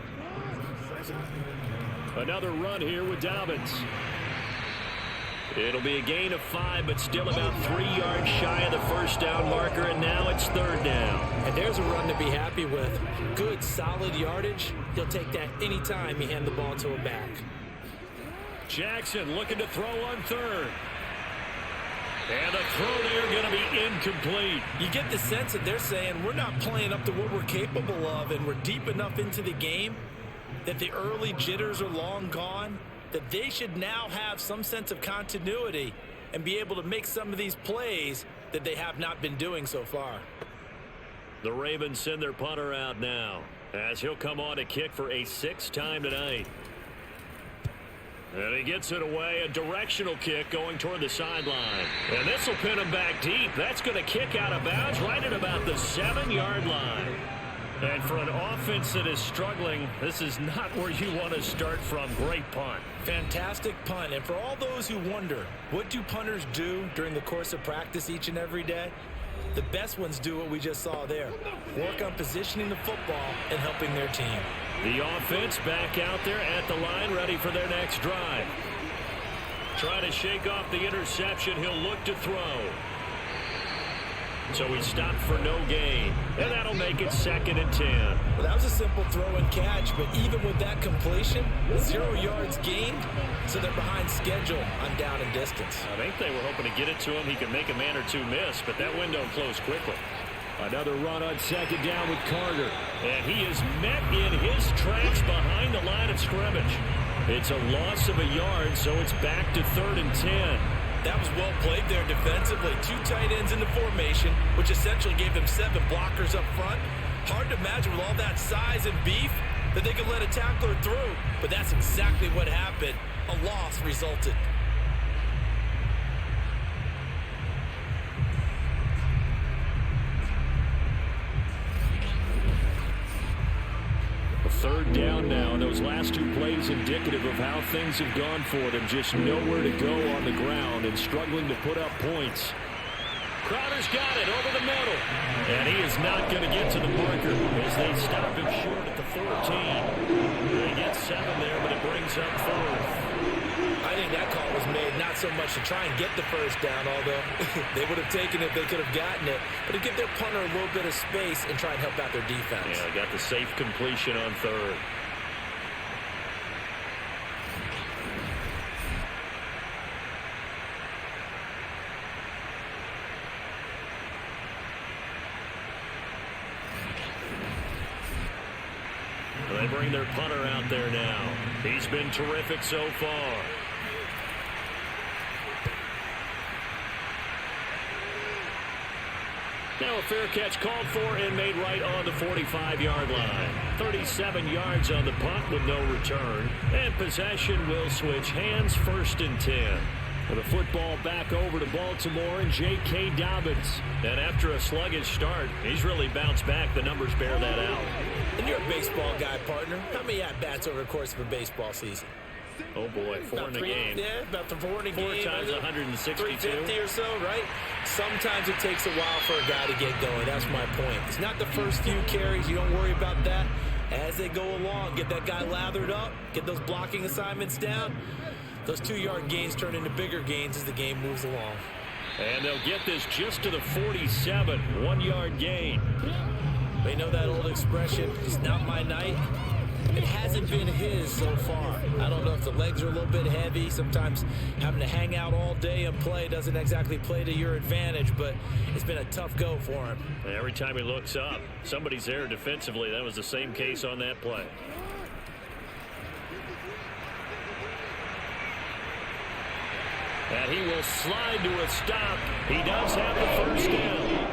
Speaker 2: Another run here with Dobbins. It'll be a gain of 5, but still about 3 yards shy of the 1st down marker, and now it's 3rd down.
Speaker 3: And there's a run to be happy with. Good, solid yardage. He'll take that anytime you hand the ball to him back.
Speaker 2: Jackson looking to throw on 3rd. And the throw there going to be incomplete.
Speaker 3: You get the sense that they're saying we're not playing up to what we're capable of, and we're deep enough into the game that the early jitters are long gone, that they should now have some sense of continuity and be able to make some of these plays that they have not been doing so far.
Speaker 2: The Ravens send their punter out now as he'll come on to kick for a 6th time tonight. And he gets it away, a directional kick going toward the sideline. And this will pin him back deep. That's going to kick out of bounds right at about the 7-yard line. And for an offense that is struggling, this is not where you want to start from. Great punt.
Speaker 3: Fantastic punt. And for all those who wonder, what do punters do during the course of practice each and every day? The best ones do what we just saw there. Work on positioning the football and helping their team.
Speaker 2: The offense back out there at the line, ready for their next drive. Trying to shake off the interception. He'll look to throw. So he stopped for no gain. And that'll make it 2nd and 10.
Speaker 3: Well, that was a simple throw and catch, but even with that completion, 0 yards gained, so they're behind schedule on down and distance.
Speaker 2: I think they were hoping to get it to him. He could make a man or two miss, but that window closed quickly. Another run on 2nd down with Carter. And he is met in his tracks behind the line of scrimmage. It's a loss of a yard, so it's back to 3rd and 10.
Speaker 3: That was well played there defensively. 2 tight ends in the formation, which essentially gave them 7 blockers up front. Hard to imagine with all that size and beef that they could let a tackler through, but that's exactly what happened. A loss resulted.
Speaker 2: Third down now, and those last 2 plays indicative of how things have gone for them. Just nowhere to go on the ground and struggling to put up points. Crowder's got it over the middle. And he is not going to get to the marker as they stop him short at the 14. They get 7 there, but it brings up 4th.
Speaker 3: I think that call was made not so much to try and get the first down, although they would have taken it if they could have gotten it, but to give their punter a little bit of space and try and help out their defense.
Speaker 2: Yeah, got the safe completion on 3rd. They bring their punter out there now. He's been terrific so far. Now a fair catch called for and made right on the 45-yard line. 37 yards on the punt with no return. And possession will switch hands, 1st and 10. With the football back over to Baltimore and J.K. Dobbins. And after a sluggish start, he's really bounced back. The numbers bear that out.
Speaker 3: And you're a baseball guy, partner. How many at-bats over the course of a baseball season?
Speaker 2: Oh, boy, 4 in a game.
Speaker 3: Yeah, about the 4 in a game.
Speaker 2: 4 times 162.
Speaker 3: 350 or so, right? Sometimes it takes a while for a guy to get going. That's my point. It's not the first few carries. You don't worry about that. As they go along, get that guy lathered up, get those blocking assignments down. Those 2-yard gains turn into bigger gains as the game moves along.
Speaker 2: And they'll get this just to the 47, 1-yard gain.
Speaker 3: They know that old expression, it's not my night. It hasn't been his so far. I don't know if the legs are a little bit heavy. Sometimes having to hang out all day and play doesn't exactly play to your advantage, but it's been a tough go for him.
Speaker 2: Every time he looks up, somebody's there defensively. That was the same case on that play. And he will slide to a stop. He does have the first down.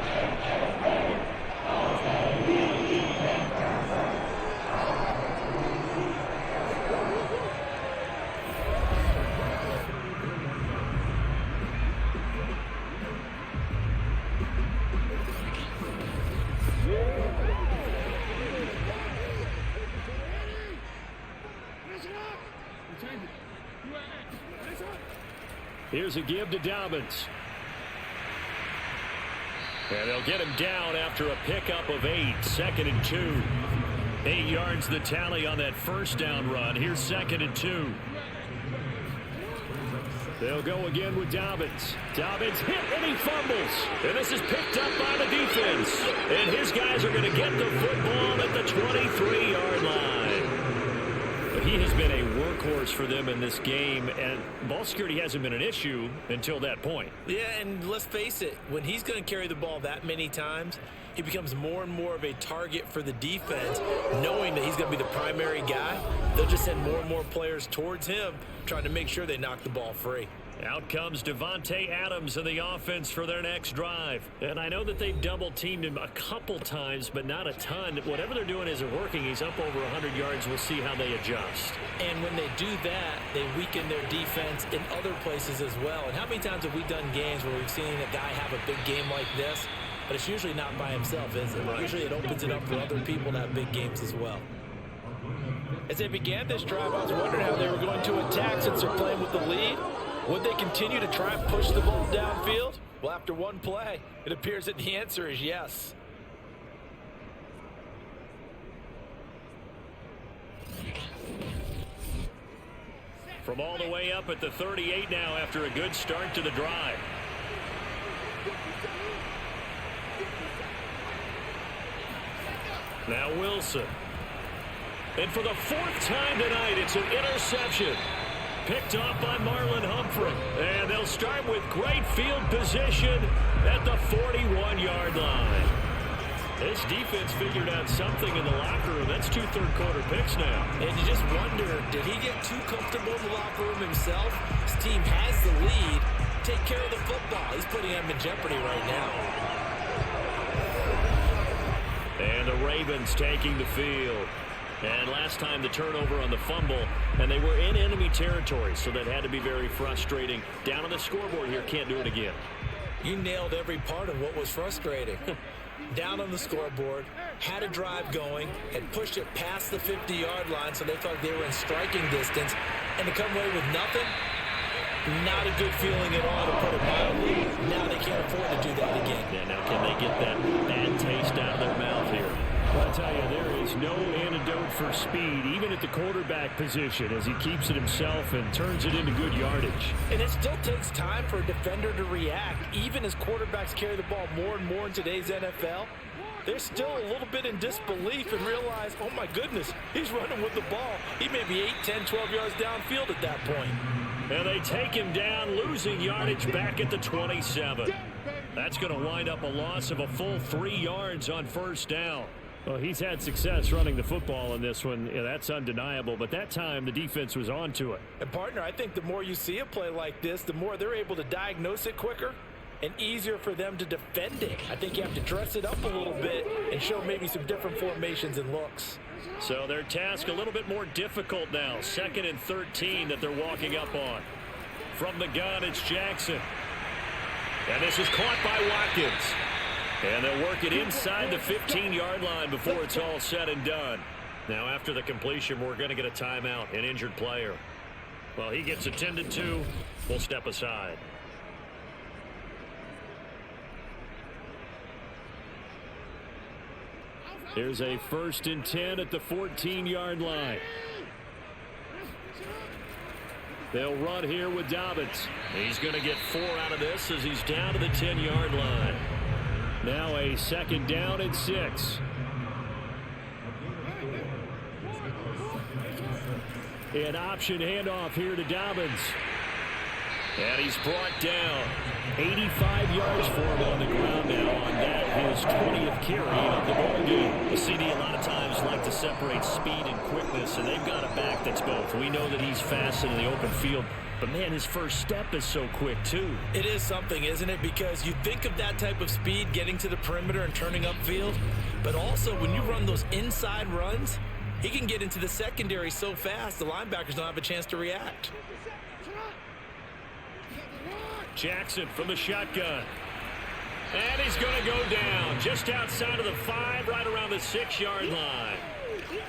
Speaker 2: Here's a give to Dobbins. And they'll get him down after a pickup of 8, 2nd and 2. 8 yards the tally on that first down run. Here's 2nd and 2. They'll go again with Dobbins. Dobbins hit and he fumbles. And this is picked up by the defense. And his guys are going to get the football at the 23-yard line. But he has been a workhorse for them in this game, and ball security hasn't been an issue until that point.
Speaker 3: Yeah, and let's face it, when he's going to carry the ball that many times, he becomes more and more of a target for the defense, knowing that he's going to be the primary guy. They'll just send more and more players towards him, trying to make sure they knock the ball free.
Speaker 2: Out comes Devontae Adams in the offense for their next drive. And I know that they've double-teamed him a couple times, but not a ton. Whatever they're doing isn't working. He's up over 100 yards. We'll see how they adjust.
Speaker 3: And when they do that, they weaken their defense in other places as well. And how many times have we done games where we've seen a guy have a big game like this? But it's usually not by himself, is it? Right. Usually it opens it up for other people to have big games as well. As they began this drive, I was wondering how they were going to attack since they're playing with the lead. Would they continue to try and push the ball downfield? Well, after one play, it appears that the answer is yes.
Speaker 2: From all the way up at the 38 now after a good start to the drive. Now Wilson. And for the 4th time tonight, it's an interception. Picked off by Marlon Humphrey. And they'll start with great field position at the 41-yard line. This defense figured out something in the locker room. That's 2 third-quarter picks now.
Speaker 3: And you just wonder, did he get too comfortable in the locker room himself? His team has the lead. Take care of the football. He's putting them in jeopardy right now.
Speaker 2: And the Ravens taking the field. And last time the turnover on the fumble, and they were in enemy territory, so that had to be very frustrating. Down on the scoreboard here, can't do it again.
Speaker 3: You nailed every part of what was frustrating. Down on the scoreboard, had a drive going, had pushed it past the 50-yard line so they felt they were in striking distance, and to come away with nothing, not a good feeling at all, to put it mildly. Now they can't afford to do that again.
Speaker 2: Yeah, now can they get that bad taste out of their mouth here? Well, I tell you, there is no antidote for speed, even at the quarterback position, as he keeps it himself and turns it into good yardage.
Speaker 3: And it still takes time for a defender to react. Even as quarterbacks carry the ball more and more in today's NFL, they're still a little bit in disbelief and realize, oh my goodness, he's running with the ball. He may be 8, 10, 12 yards downfield at that point.
Speaker 2: And they take him down, losing yardage back at the 27. That's going to wind up a loss of a full 3 yards on first down. Well, he's had success running the football in this one. Yeah, that's undeniable. But that time, the defense was on to it.
Speaker 3: And, partner, I think the more you see a play like this, the more they're able to diagnose it quicker and easier for them to defend it. I think you have to dress it up a little bit and show maybe some different formations and looks.
Speaker 2: So their task a little bit more difficult now. 2nd and 13 that they're walking up on. From the gun, it's Jackson. And this is caught by Watkins. And they'll work it inside the 15-yard line before it's all said and done. Now, after the completion, we're going to get a timeout, an injured player. Well, he gets attended to. We'll step aside. Here's a 1st and 10 at the 14-yard line. They'll run here with Dobbins. He's going to get 4 out of this as he's down to the 10-yard line. Now a 2nd down and 6. An option handoff here to Dobbins. And he's brought down. 85 yards for him on the ground now on that, his 20th carry of the ball game. The CD a lot of times like to separate speed and quickness, and they've got a back that's both. We know that he's fast in the open field, but man, his first step is so quick too.
Speaker 3: It is something, isn't it? Because you think of that type of speed getting to the perimeter and turning upfield, but also when you run those inside runs, he can get into the secondary so fast the linebackers don't have a chance to react.
Speaker 2: Jackson from the shotgun. And he's going to go down just outside of the 5, right around the 6-yard line.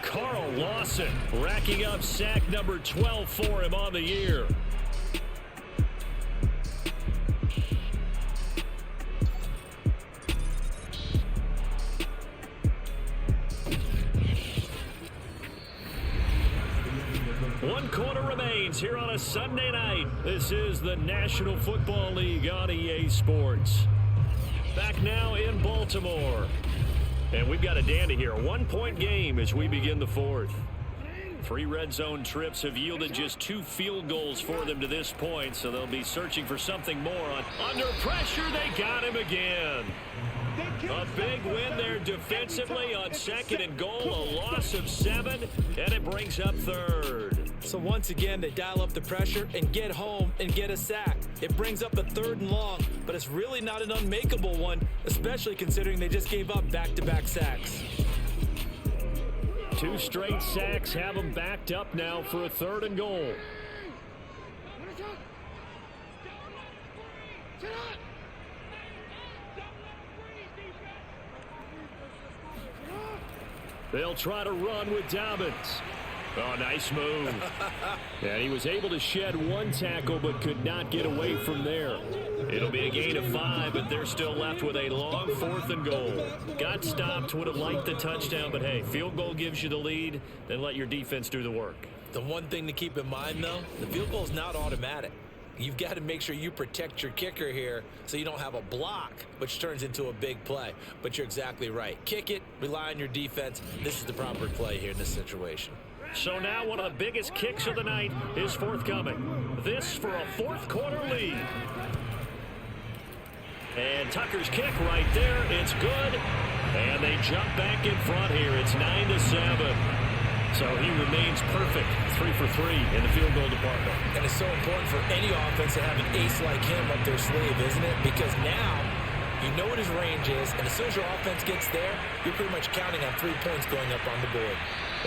Speaker 2: Carl Lawson racking up sack number 12 for him on the year. One quarter remains here on a Sunday night. This is the National Football League on EA Sports. Back now in Baltimore. And we've got a dandy here. A 1-point game as we begin the 4th. 3 red zone trips have yielded just 2 field goals for them to this point, so they'll be searching for something more. Under pressure, they got him again. A big win there defensively on 2nd and goal, a loss of 7, and it brings up 3rd.
Speaker 3: So once again, they dial up the pressure and get home and get a sack. It brings up a 3rd and long, but it's really not an unmakeable one, especially considering they just gave up back-to-back sacks.
Speaker 2: 2 straight sacks have them backed up now for a 3rd and goal. They'll try to run with Dobbins. Oh, nice move. And he was able to shed 1 tackle but could not get away from there. It'll be a gain of 5, but they're still left with a long 4th and goal. Got stopped, would have liked the touchdown, but hey, field goal gives you the lead, then let your defense do the work.
Speaker 3: The one thing to keep in mind, though, the field goal is not automatic. You've got to make sure you protect your kicker here so you don't have a block, which turns into a big play. But you're exactly right. Kick it, rely on your defense. This is the proper play here in this situation.
Speaker 2: So now one of the biggest kicks of the night is forthcoming. This for a 4th quarter lead. And Tucker's kick right there. It's good. And they jump back in front here. It's 9-7. So he remains perfect, 3 for 3 in the field goal department.
Speaker 3: And it's so important for any offense to have an ace like him up their sleeve, isn't it? Because now you know what his range is, and as soon as your offense gets there, you're pretty much counting on 3 points going up on the board.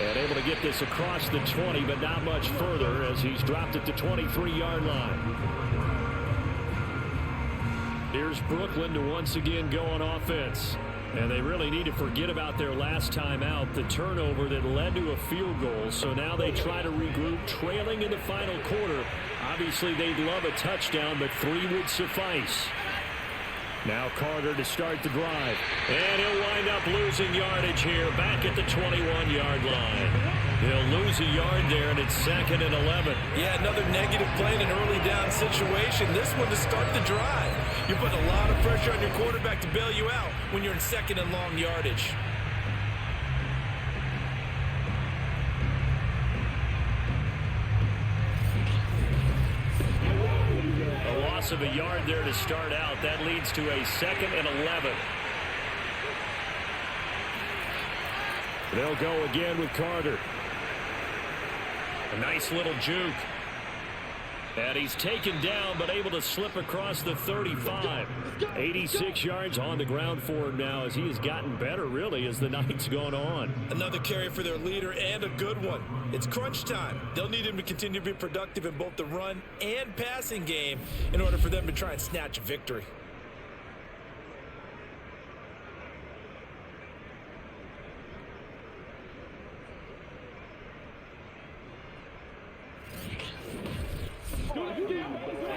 Speaker 2: And able to get this across the 20, but not much further as he's dropped it to 23-yard line. Here's Brooklyn to once again go on offense. And they really need to forget about their last time out, the turnover that led to a field goal. So now they try to regroup, trailing in the final quarter. Obviously, they'd love a touchdown, but 3 would suffice. Now Carter to start the drive. And he'll wind up losing yardage here, back at the 21-yard line. He'll lose a yard there, and it's 2nd and 11.
Speaker 3: Yeah, another negative play in an early down situation. This one to start the drive. You're putting a lot of pressure on your quarterback to bail you out when you're in 2nd and long yardage.
Speaker 2: A loss of a yard there to start out. That leads to a 2nd and 11. They'll go again with Carter. A nice little juke. And he's taken down, but able to slip across the 35. 86 yards on the ground for him now as he has gotten better, really, as the night's gone on.
Speaker 3: Another carry for their leader, and a good one. It's crunch time. They'll need him to continue to be productive in both the run and passing game in order for them to try and snatch a victory.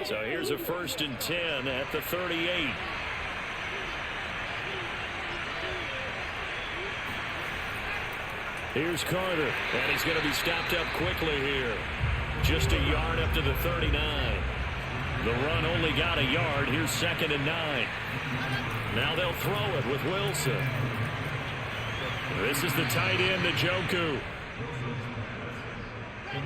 Speaker 2: So here's a 1st and 10 at the 38. Here's Carter, and he's going to be stopped up quickly here. Just a yard up to the 39. The run only got a yard. Here's 2nd and 9. Now they'll throw it with Wilson. This is the tight end, Njoku.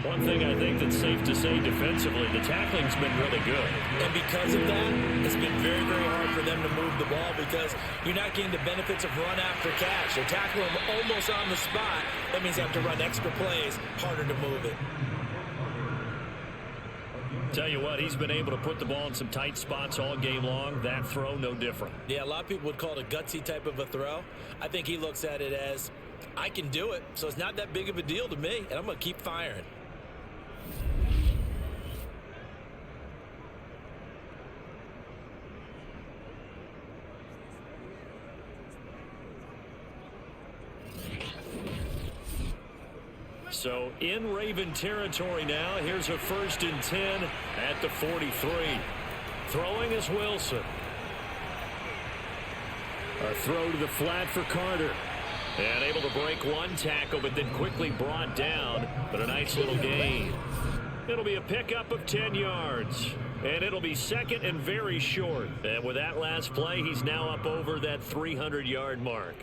Speaker 2: One thing I think that's safe to say defensively, the tackling's been really good.
Speaker 3: And because of that, it's been very, very hard for them to move the ball because you're not getting the benefits of run after catch. They're tackling them almost on the spot. That means they have to run extra plays, harder to move it.
Speaker 2: Tell you what, he's been able to put the ball in some tight spots all game long. That throw, no different.
Speaker 3: Yeah, a lot of people would call it a gutsy type of a throw. I think he looks at it as, I can do it, so it's not that big of a deal to me, and I'm going to keep firing.
Speaker 2: So in Raven territory now. Here's a 1st and 10 at the 43. Throwing is Wilson. A throw to the flat for Carter. And able to break one tackle, but then quickly brought down. But a nice little gain. It'll be a pickup of 10 yards. And it'll be 2nd and very short. And with that last play, he's now up over that 300-yard mark.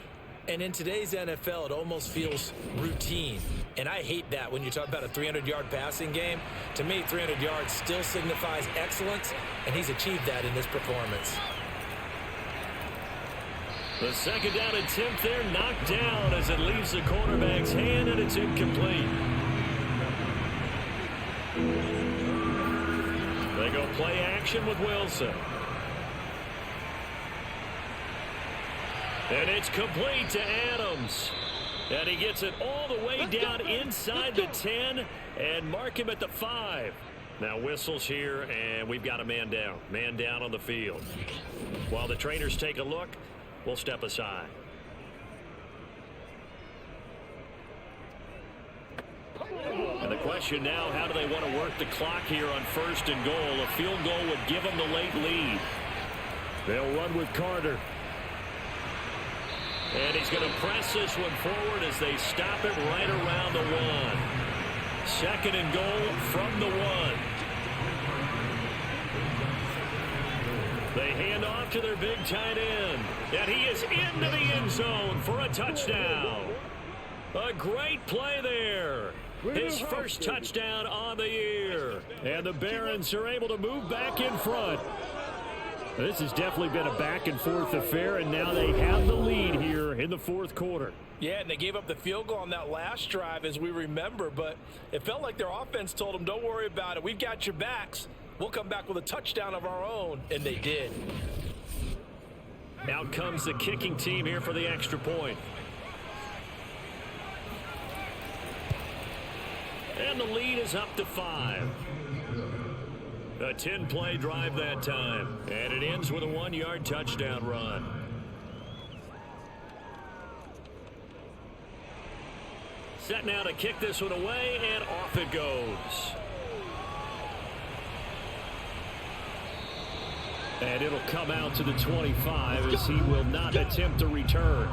Speaker 3: And in today's NFL, it almost feels routine. And I hate that when you talk about a 300-yard passing game. To me, 300 yards still signifies excellence, and he's achieved that in this performance.
Speaker 2: The 2nd down attempt there knocked down as it leaves the quarterback's hand, and it's incomplete. They go play action with Wilson. And it's complete to Adams. And he gets it all the way down inside the 10 and mark him at the 5. Now whistles here, and we've got a man down. Man down on the field. While the trainers take a look, we'll step aside. And the question now, how do they want to work the clock here on 1st and goal? A field goal would give them the late lead. They'll run with Carter. And he's going to press this one forward as they stop it right around the 1. 2nd and goal from the 1. They hand off to their big tight end. And he is into the end zone for a touchdown. A great play there. His first touchdown on the year. And the Barons are able to move back in front. This has definitely been a back-and-forth affair, and now they have the lead here in the fourth quarter.
Speaker 3: Yeah, and they gave up the field goal on that last drive, as we remember, but it felt like their offense told them, don't worry about it. We've got your backs. We'll come back with a touchdown of our own, and they did.
Speaker 2: Out comes the kicking team here for the extra point. And the lead is up to 5. A 10-play drive that time. And it ends with a 1-yard touchdown run. Set now to kick this one away, and off it goes. And it'll come out to the 25 as he will not attempt to return.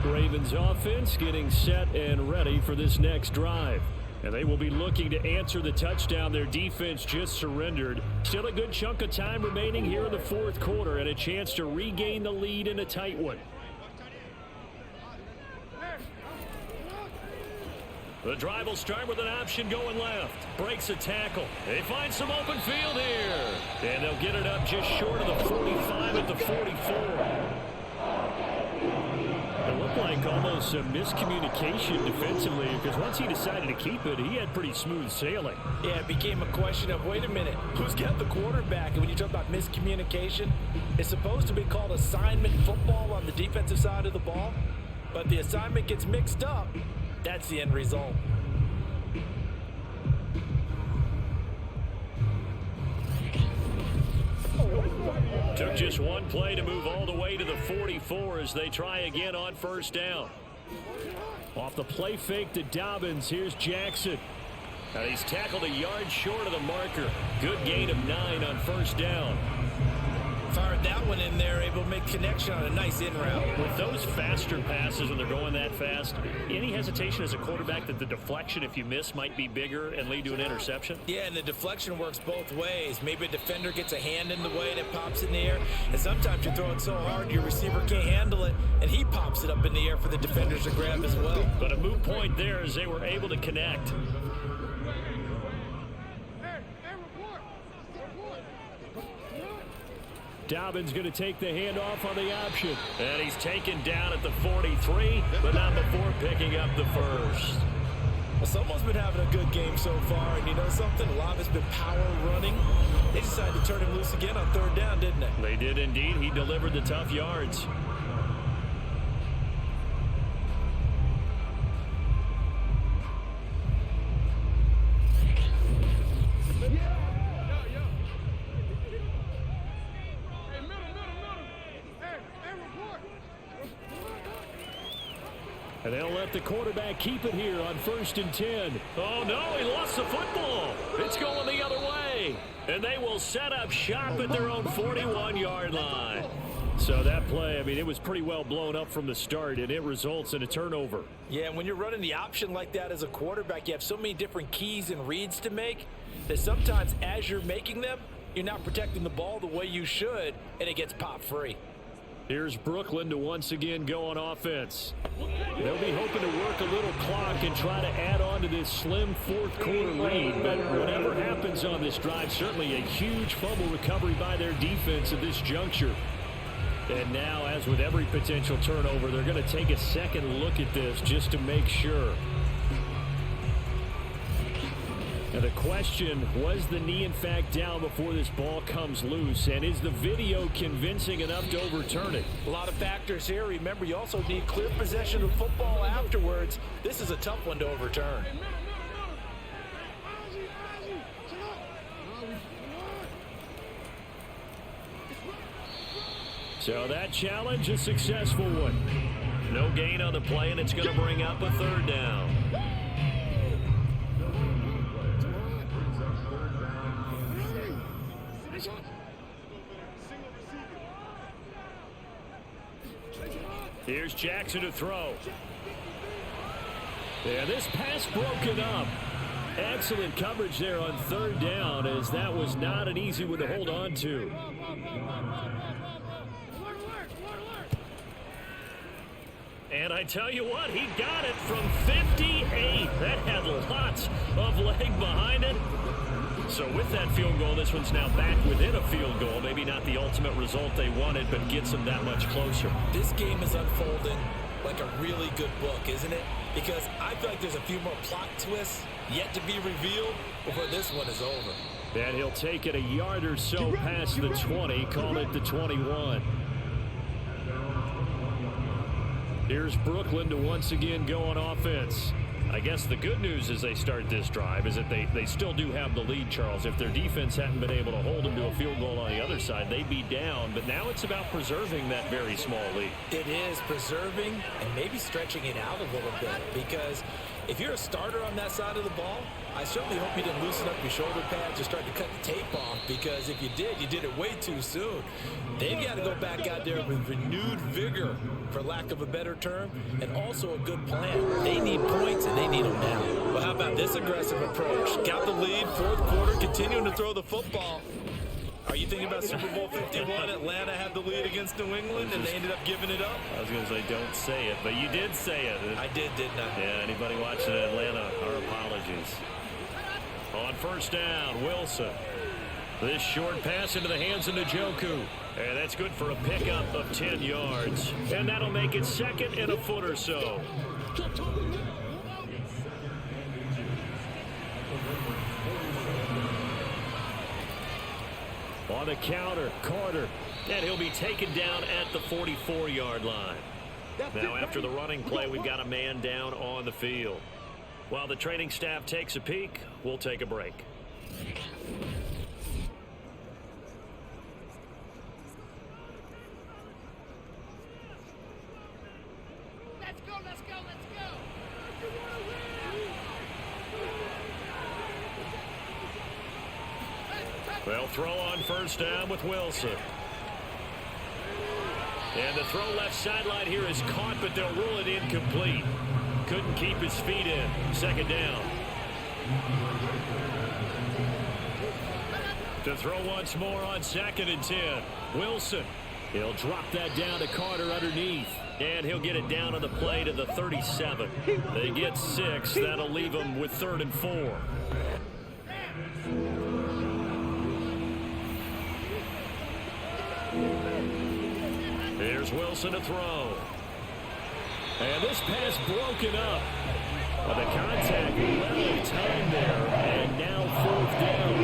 Speaker 2: Ravens offense getting set and ready for this next drive. And they will be looking to answer the touchdown their defense just surrendered. Still a good chunk of time remaining here in the fourth quarter and a chance to regain the lead in a tight one. The drive will start with an option going left. Breaks a tackle. They find some open field here. And they'll get it up just short of the 45 at the 44. It looked like almost a miscommunication defensively because once he decided to keep it, he had pretty smooth sailing.
Speaker 3: Yeah, it became a question of, wait a minute, who's got the quarterback? And when you talk about miscommunication, it's supposed to be called assignment football on the defensive side of the ball. But the assignment gets mixed up. That's the end result.
Speaker 2: Took just one play to move all the way to the 44 as they try again on first down. Off the play fake to Dobbins, here's Jackson. And he's tackled a yard short of the marker. Good gain of 9 on first down.
Speaker 3: Fired that one in there, able to make connection on a nice in route.
Speaker 2: With those faster passes when they're going that fast, any hesitation as a quarterback that the deflection, if you miss, might be bigger and lead to an interception?
Speaker 3: Yeah, and the deflection works both ways. Maybe a defender gets a hand in the way and it pops in the air. And sometimes you throw it so hard your receiver can't handle it, and he pops it up in the air for the defenders to grab as well.
Speaker 2: But a moot point there as they were able to connect. Dobbins going to take the handoff on the option. And he's taken down at the 43, but not before picking up the first.
Speaker 3: Well, someone's been having a good game so far, and you know something? A lot has been power running. They decided to turn him loose again on third down, didn't they?
Speaker 2: They did indeed. He delivered the tough yards. And they'll let the quarterback keep it here on 1st and 10. Oh, no, he lost the football. It's going the other way. And they will set up shop at their own 41-yard line. So that play, I mean, it was pretty well blown up from the start, and it results in a turnover.
Speaker 3: Yeah, and when you're running the option like that as a quarterback, you have so many different keys and reads to make that sometimes as you're making them, you're not protecting the ball the way you should, and it gets pop free.
Speaker 2: Here's Brooklyn to once again go on offense. They'll be hoping to work a little clock and try to add on to this slim fourth quarter lead. But whatever happens on this drive, certainly a huge fumble recovery by their defense at this juncture. And now, as with every potential turnover, they're going to take a second look at this just to make sure. Now the question, was the knee in fact down before this ball comes loose? And is the video convincing enough to overturn it?
Speaker 3: A lot of factors here. Remember, you also need clear possession of football afterwards. This is a tough one to overturn.
Speaker 2: So that challenge, a successful one. No gain on the play, and it's going to bring up a third down. Here's Jackson to throw. Yeah, this pass broken up. Excellent coverage there on third down, as that was not an easy one to hold on to. And I tell you what, he got it from 58. That had lots of leg behind it. So with that field goal, this one's now back within a field goal. Maybe not the ultimate result they wanted, but gets them that much closer.
Speaker 3: This game is unfolding like a really good book, isn't it? Because I feel like there's a few more plot twists yet to be revealed before this one is over.
Speaker 2: And he'll take it a yard or so past the 20, call it the 21. Here's Brooklyn to once again go on offense. I guess the good news as they start this drive is that they still do have the lead, Charles. If their defense hadn't been able to hold them to a field goal on the other side, they'd be down. But now it's about preserving that very small lead.
Speaker 3: It is preserving and maybe stretching it out a little bit, because if you're a starter on that side of the ball, I certainly hope you didn't loosen up your shoulder pads or start to cut the tape off, because if you did it way too soon. They've got to go back out there with renewed vigor, for lack of a better term, and also a good plan. They need points, and they need them now. Well, how about this aggressive approach? Got the lead, fourth quarter, continuing to throw the football. Are you thinking about Super Bowl 51? Atlanta had the lead against New England, and they ended up giving it up?
Speaker 2: I was going to say, don't say it, but you did say it.
Speaker 3: I didn't I?
Speaker 2: Yeah, anybody watching Atlanta, our apologies. On first down, Wilson. This short pass into the hands of Njoku. And that's good for a pickup of 10 yards. And that'll make it second and a foot or so. On the counter, Carter. And he'll be taken down at the 44-yard line. Now after the running play, we've got a man down on the field. While the training staff takes a peek, we'll take a break.
Speaker 4: Let's go, let's go, let's go.
Speaker 2: They'll throw on first down with Wilson. And the throw left sideline here is caught, but they'll rule it incomplete. Couldn't keep his feet in. Second down. To throw once more on second and 10. Wilson. He'll drop that down to Carter underneath. And he'll get it down on the play to the 37. They get 6. That'll leave them with 3rd and 4. Here's Wilson to throw. And this pass broken up. But the contact well timed there. And now 4th down.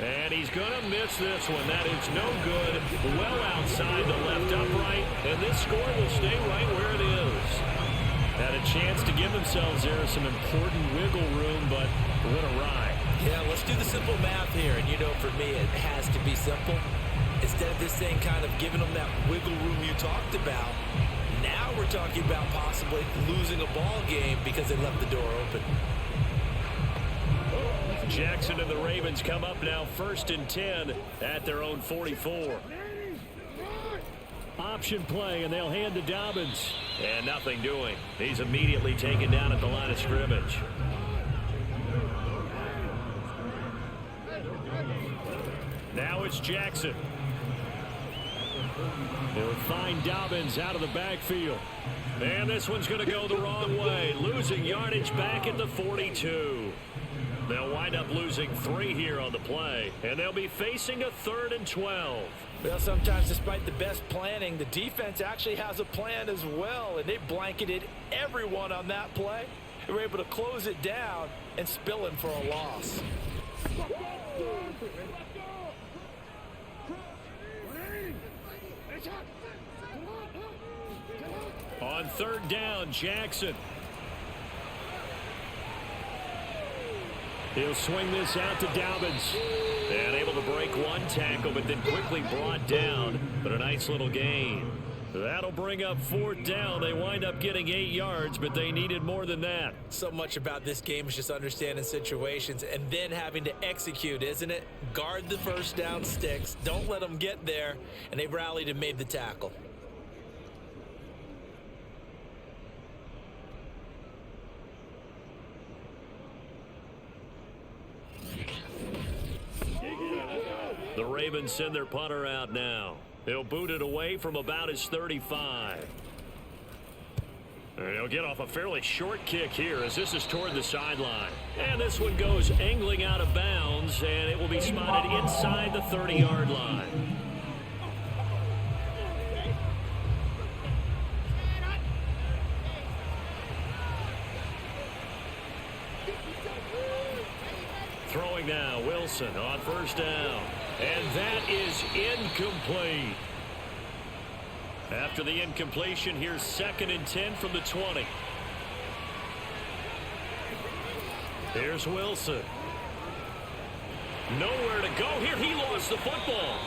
Speaker 2: And he's going to miss this one. That is no good. Well outside the left upright. And this score will stay right where it is. Had a chance to give themselves there some important wiggle room, but what a ride.
Speaker 3: Yeah, let's do the simple math here. And, you know, for me, it has to be simple. Instead of this thing kind of giving them that wiggle room you talked about, now we're talking about possibly losing a ball game because they left the door open.
Speaker 2: Jackson and the Ravens come up now 1st and 10 at their own 44. Option play, and they'll hand to Dobbins. And nothing doing. He's immediately taken down at the line of scrimmage. Now it's Jackson. He'll find Dobbins out of the backfield. And this one's going to go the wrong way. Losing yardage back at the 42. They'll wind up losing 3 here on the play. And they'll be facing a 3rd and 12.
Speaker 3: Well, sometimes despite the best planning, the defense actually has a plan as well. And they blanketed everyone on that play. They were able to close it down and spill in for a loss.
Speaker 2: On 3rd down, Jackson. He'll swing this out to Dobbins. And able to break one tackle, but then quickly brought down. But a nice little gain. That'll bring up 4th down. They wind up getting 8 yards, but they needed more than that.
Speaker 3: So much about this game is just understanding situations and then having to execute, isn't it? Guard the first down sticks. Don't let them get there. And they rallied and made the tackle.
Speaker 2: The Ravens send their punter out now. He'll boot it away from about his 35. He'll get off a fairly short kick here as this is toward the sideline. And this one goes angling out of bounds, and it will be spotted inside the 30-yard line. Throwing now, Wilson on first down. And that is incomplete. After the incompletion, here's 2nd and 10 from the 20. Here's Wilson. Nowhere to go here. He lost the football.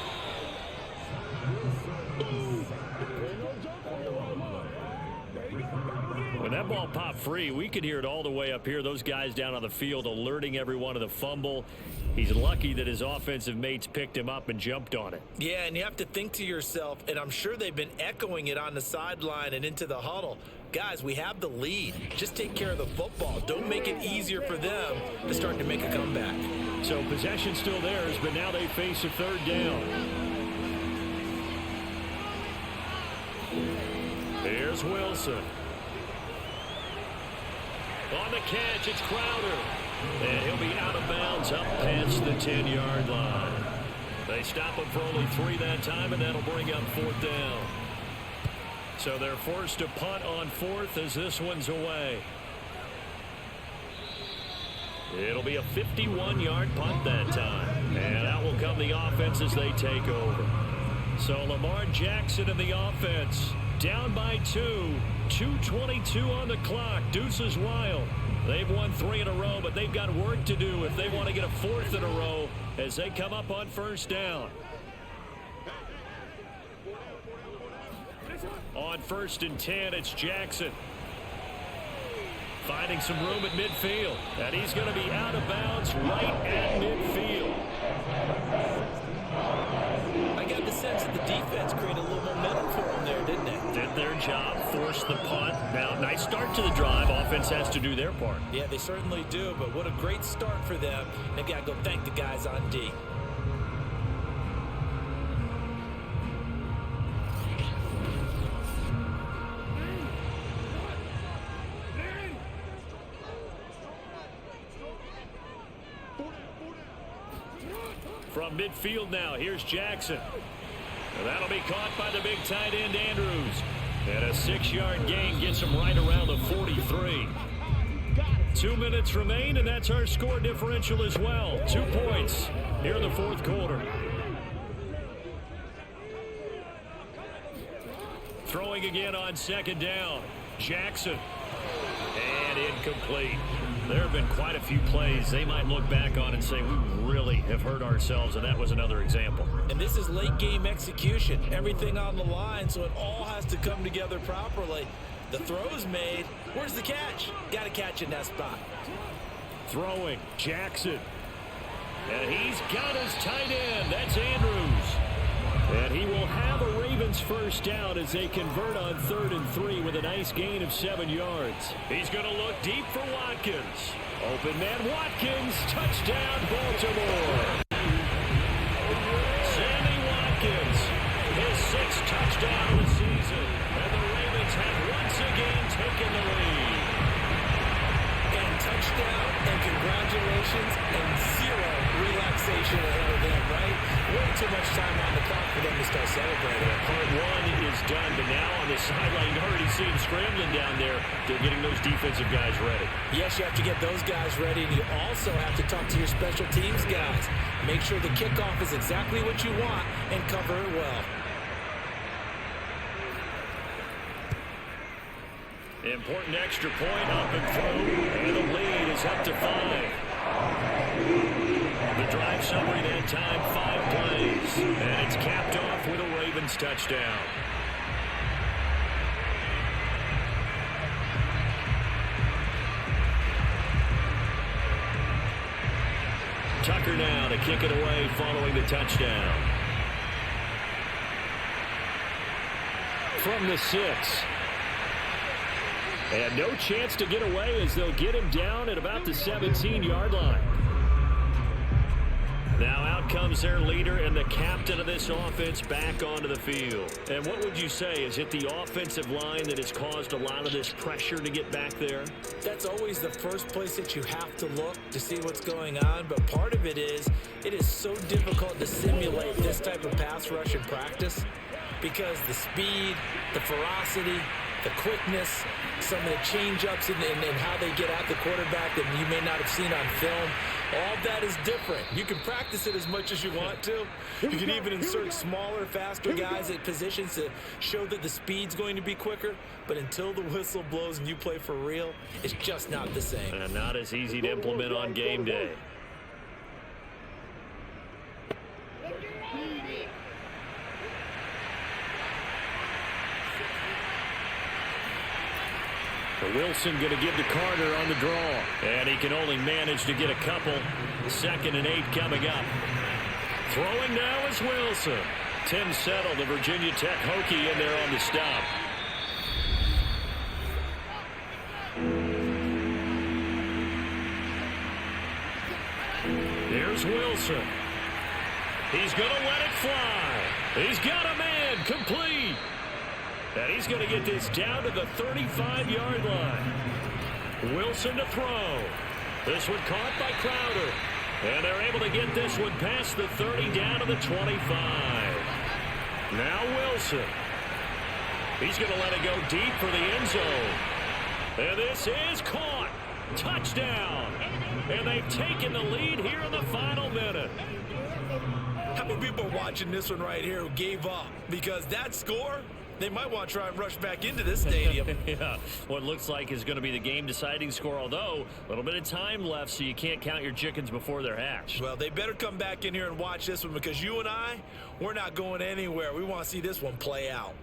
Speaker 2: When that ball popped free, we could hear it all the way up here. Those guys down on the field alerting everyone of the fumble. He's lucky that his offensive mates picked him up and jumped on it.
Speaker 3: Yeah, and you have to think to yourself, and I'm sure they've been echoing it on the sideline and into the huddle. Guys, we have the lead. Just take care of the football. Don't make it easier for them to start to make a comeback.
Speaker 2: So possession still theirs, but now they face a 3rd down. Here's Wilson. On the catch, it's Crowder. And he'll be out of bounds up past the 10-yard line. They stop him for only 3 that time, and that'll bring up 4th down. So they're forced to punt on 4th as this one's away. It'll be a 51-yard punt that time. And out will come the offense as they take over. So Lamar Jackson and the offense down by 2. 2:22 on the clock. Deuces wild. They've won 3 in a row, but they've got work to do if they want to get a 4th in a row as they come up on first down. On 1st and 10, it's Jackson. Finding some room at midfield. And he's going to be out of bounds right at midfield.
Speaker 3: I got the sense that the defense created a little momentum for them there, didn't it?
Speaker 2: Did their job, forced the punt. Now, nice start to the drive. Offense has to do their part.
Speaker 3: Yeah, they certainly do, but what a great start for them. They've got to go thank the guys on D.
Speaker 2: From midfield now, here's Jackson. And that'll be caught by the big tight end, Andrews. And a 6-yard gain gets him right around the 43. 2 minutes remain, and that's our score differential as well. 2 points here in the 4th quarter. Throwing again on 2nd down. Jackson. And incomplete. There have been quite a few plays they might look back on and say, we really have hurt ourselves, and that was another example.
Speaker 3: And this is late game execution. Everything on the line, so it all has to come together properly. The throw's made. Where's the catch? Got to catch in that spot.
Speaker 2: Throwing, Jackson. And he's got his tight end. That's Andrews. And he will have a Ravens first down as they convert on 3rd and 3 with a nice gain of 7 yards. He's going to look deep for Watkins. Open man Watkins. Touchdown, Baltimore. Sammy Watkins. His 6th touchdown of the season. And the Ravens have once again taken the lead.
Speaker 3: And touchdown, and congratulations, and 0 relaxation ahead of them, right? Way too much time on the clock for them to start celebrating.
Speaker 2: Part 1 is done, but now on the sideline, you already see him scrambling down there. They're getting those defensive guys ready.
Speaker 3: Yes, you have to get those guys ready, and you also have to talk to your special teams guys. Make sure the kickoff is exactly what you want and cover it well.
Speaker 2: Important extra point up and through, and the lead is up to 5. The drive summary that time, 5 plays, and it's capped off with a Ravens touchdown. Tucker now to kick it away following the touchdown. From the 6. And no chance to get away as they'll get him down at about the 17-yard line. Now out comes their leader and the captain of this offense back onto the field. And what would you say? Is it the offensive line that has caused a lot of this pressure to get back there?
Speaker 3: That's always the first place that you have to look to see what's going on. But part of it is so difficult to simulate this type of pass rush in practice because the speed, the ferocity, the quickness, some of the change-ups and how they get at the quarterback that you may not have seen on film, all that is different. You can practice it as much as you want to. You can even insert smaller, faster guys at positions to show that the speed's going to be quicker. But until the whistle blows and you play for real, it's just not the same.
Speaker 2: And not as easy to implement on game day. Wilson going to give to Carter on the draw. And he can only manage to get a couple. 2nd and 8 coming up. Throwing now is Wilson. Tim Settle, the Virginia Tech Hokie, in there on the stop. Here's Wilson. He's going to let it fly. He's got a man complete. And he's going to get this down to the 35-yard line. Wilson to throw. This one caught by Crowder. And they're able to get this one past the 30 down to the 25. Now Wilson. He's going to let it go deep for the end zone. And this is caught. Touchdown. And they've taken the lead here in the final minute.
Speaker 3: How many people are watching this one right here who gave up? Because that score, they might want to try and rush back into this stadium.
Speaker 2: Yeah, what looks like is going to be the game-deciding score, although a little bit of time left, so you can't count your chickens before they're hatched.
Speaker 3: Well, they better come back in here and watch this one because you and I, we're not going anywhere. We want to see this one play out.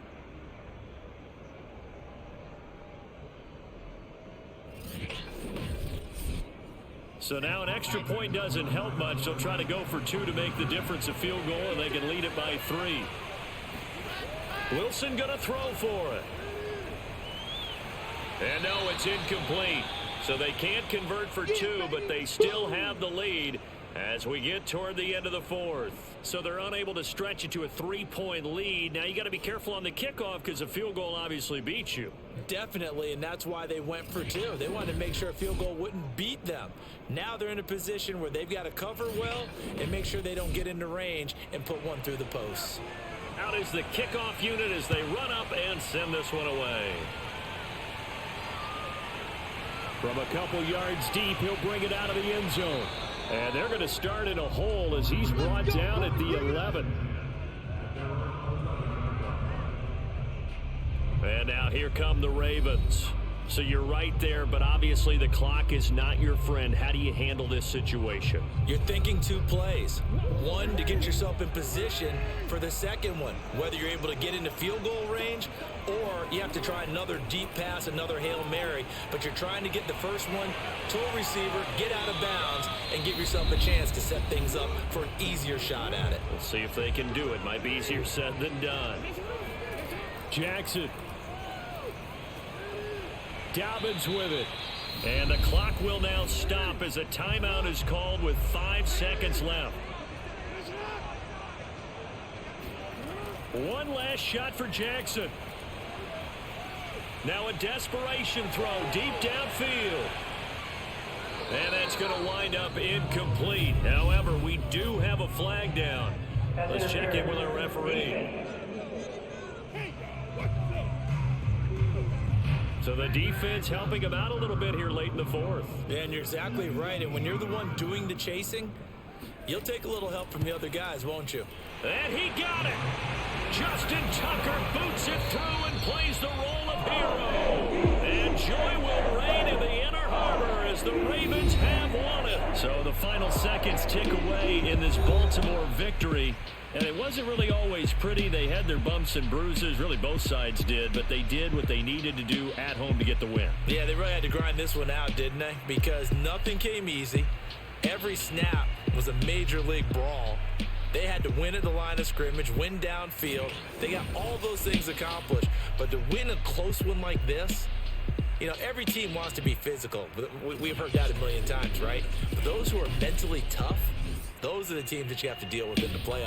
Speaker 2: So now an extra point doesn't help much. They'll try to go for 2 to make the difference a field goal, and they can lead it by 3. Wilson going to throw for it. And no, it's incomplete. So they can't convert for 2, but they still have the lead as we get toward the end of the 4th. So they're unable to stretch it to a 3-point lead. Now you got to be careful on the kickoff because a field goal obviously beats you.
Speaker 3: Definitely, and that's why they went for 2. They wanted to make sure a field goal wouldn't beat them. Now they're in a position where they've got to cover well and make sure they don't get into range and put one through the posts.
Speaker 2: Out is the kickoff unit as they run up and send this one away. From a couple yards deep, he'll bring it out of the end zone. And they're going to start in a hole as he's brought down at the 11. And now here come the Ravens. So you're right there, but obviously the clock is not your friend. How do you handle this situation?
Speaker 3: You're thinking 2 plays. One, to get yourself in position for the second one, whether you're able to get into field goal range or you have to try another deep pass, another Hail Mary, but you're trying to get the first one to a receiver, get out of bounds, and give yourself a chance to set things up for an easier shot at it.
Speaker 2: We'll see if they can do it. Might be easier said than done. Jackson. Dobbins with it. And the clock will now stop as a timeout is called with 5 seconds left. One last shot for Jackson. Now a desperation throw deep downfield. And that's going to wind up incomplete. However, we do have a flag down. Let's check in with our referee. So the defense helping him out a little bit here late in the 4th.
Speaker 3: Yeah, and you're exactly right. And when you're the one doing the chasing, you'll take a little help from the other guys, won't you?
Speaker 2: And he got it. Justin Tucker boots it through and plays the role of hero. And joy will reign in the Inner Harbor as the Ravens have won it. So the final seconds tick away in this Baltimore victory. And it wasn't really always pretty. They had their bumps and bruises. Really, both sides did. But they did what they needed to do at home to get the win.
Speaker 3: Yeah, they really had to grind this one out, didn't they? Because nothing came easy. Every snap was a major league brawl. They had to win at the line of scrimmage, win downfield. They got all those things accomplished. But to win a close one like this, you know, every team wants to be physical. We've heard that a million times, right? But those who are mentally tough, Those are the teams that you have to deal with in the playoffs.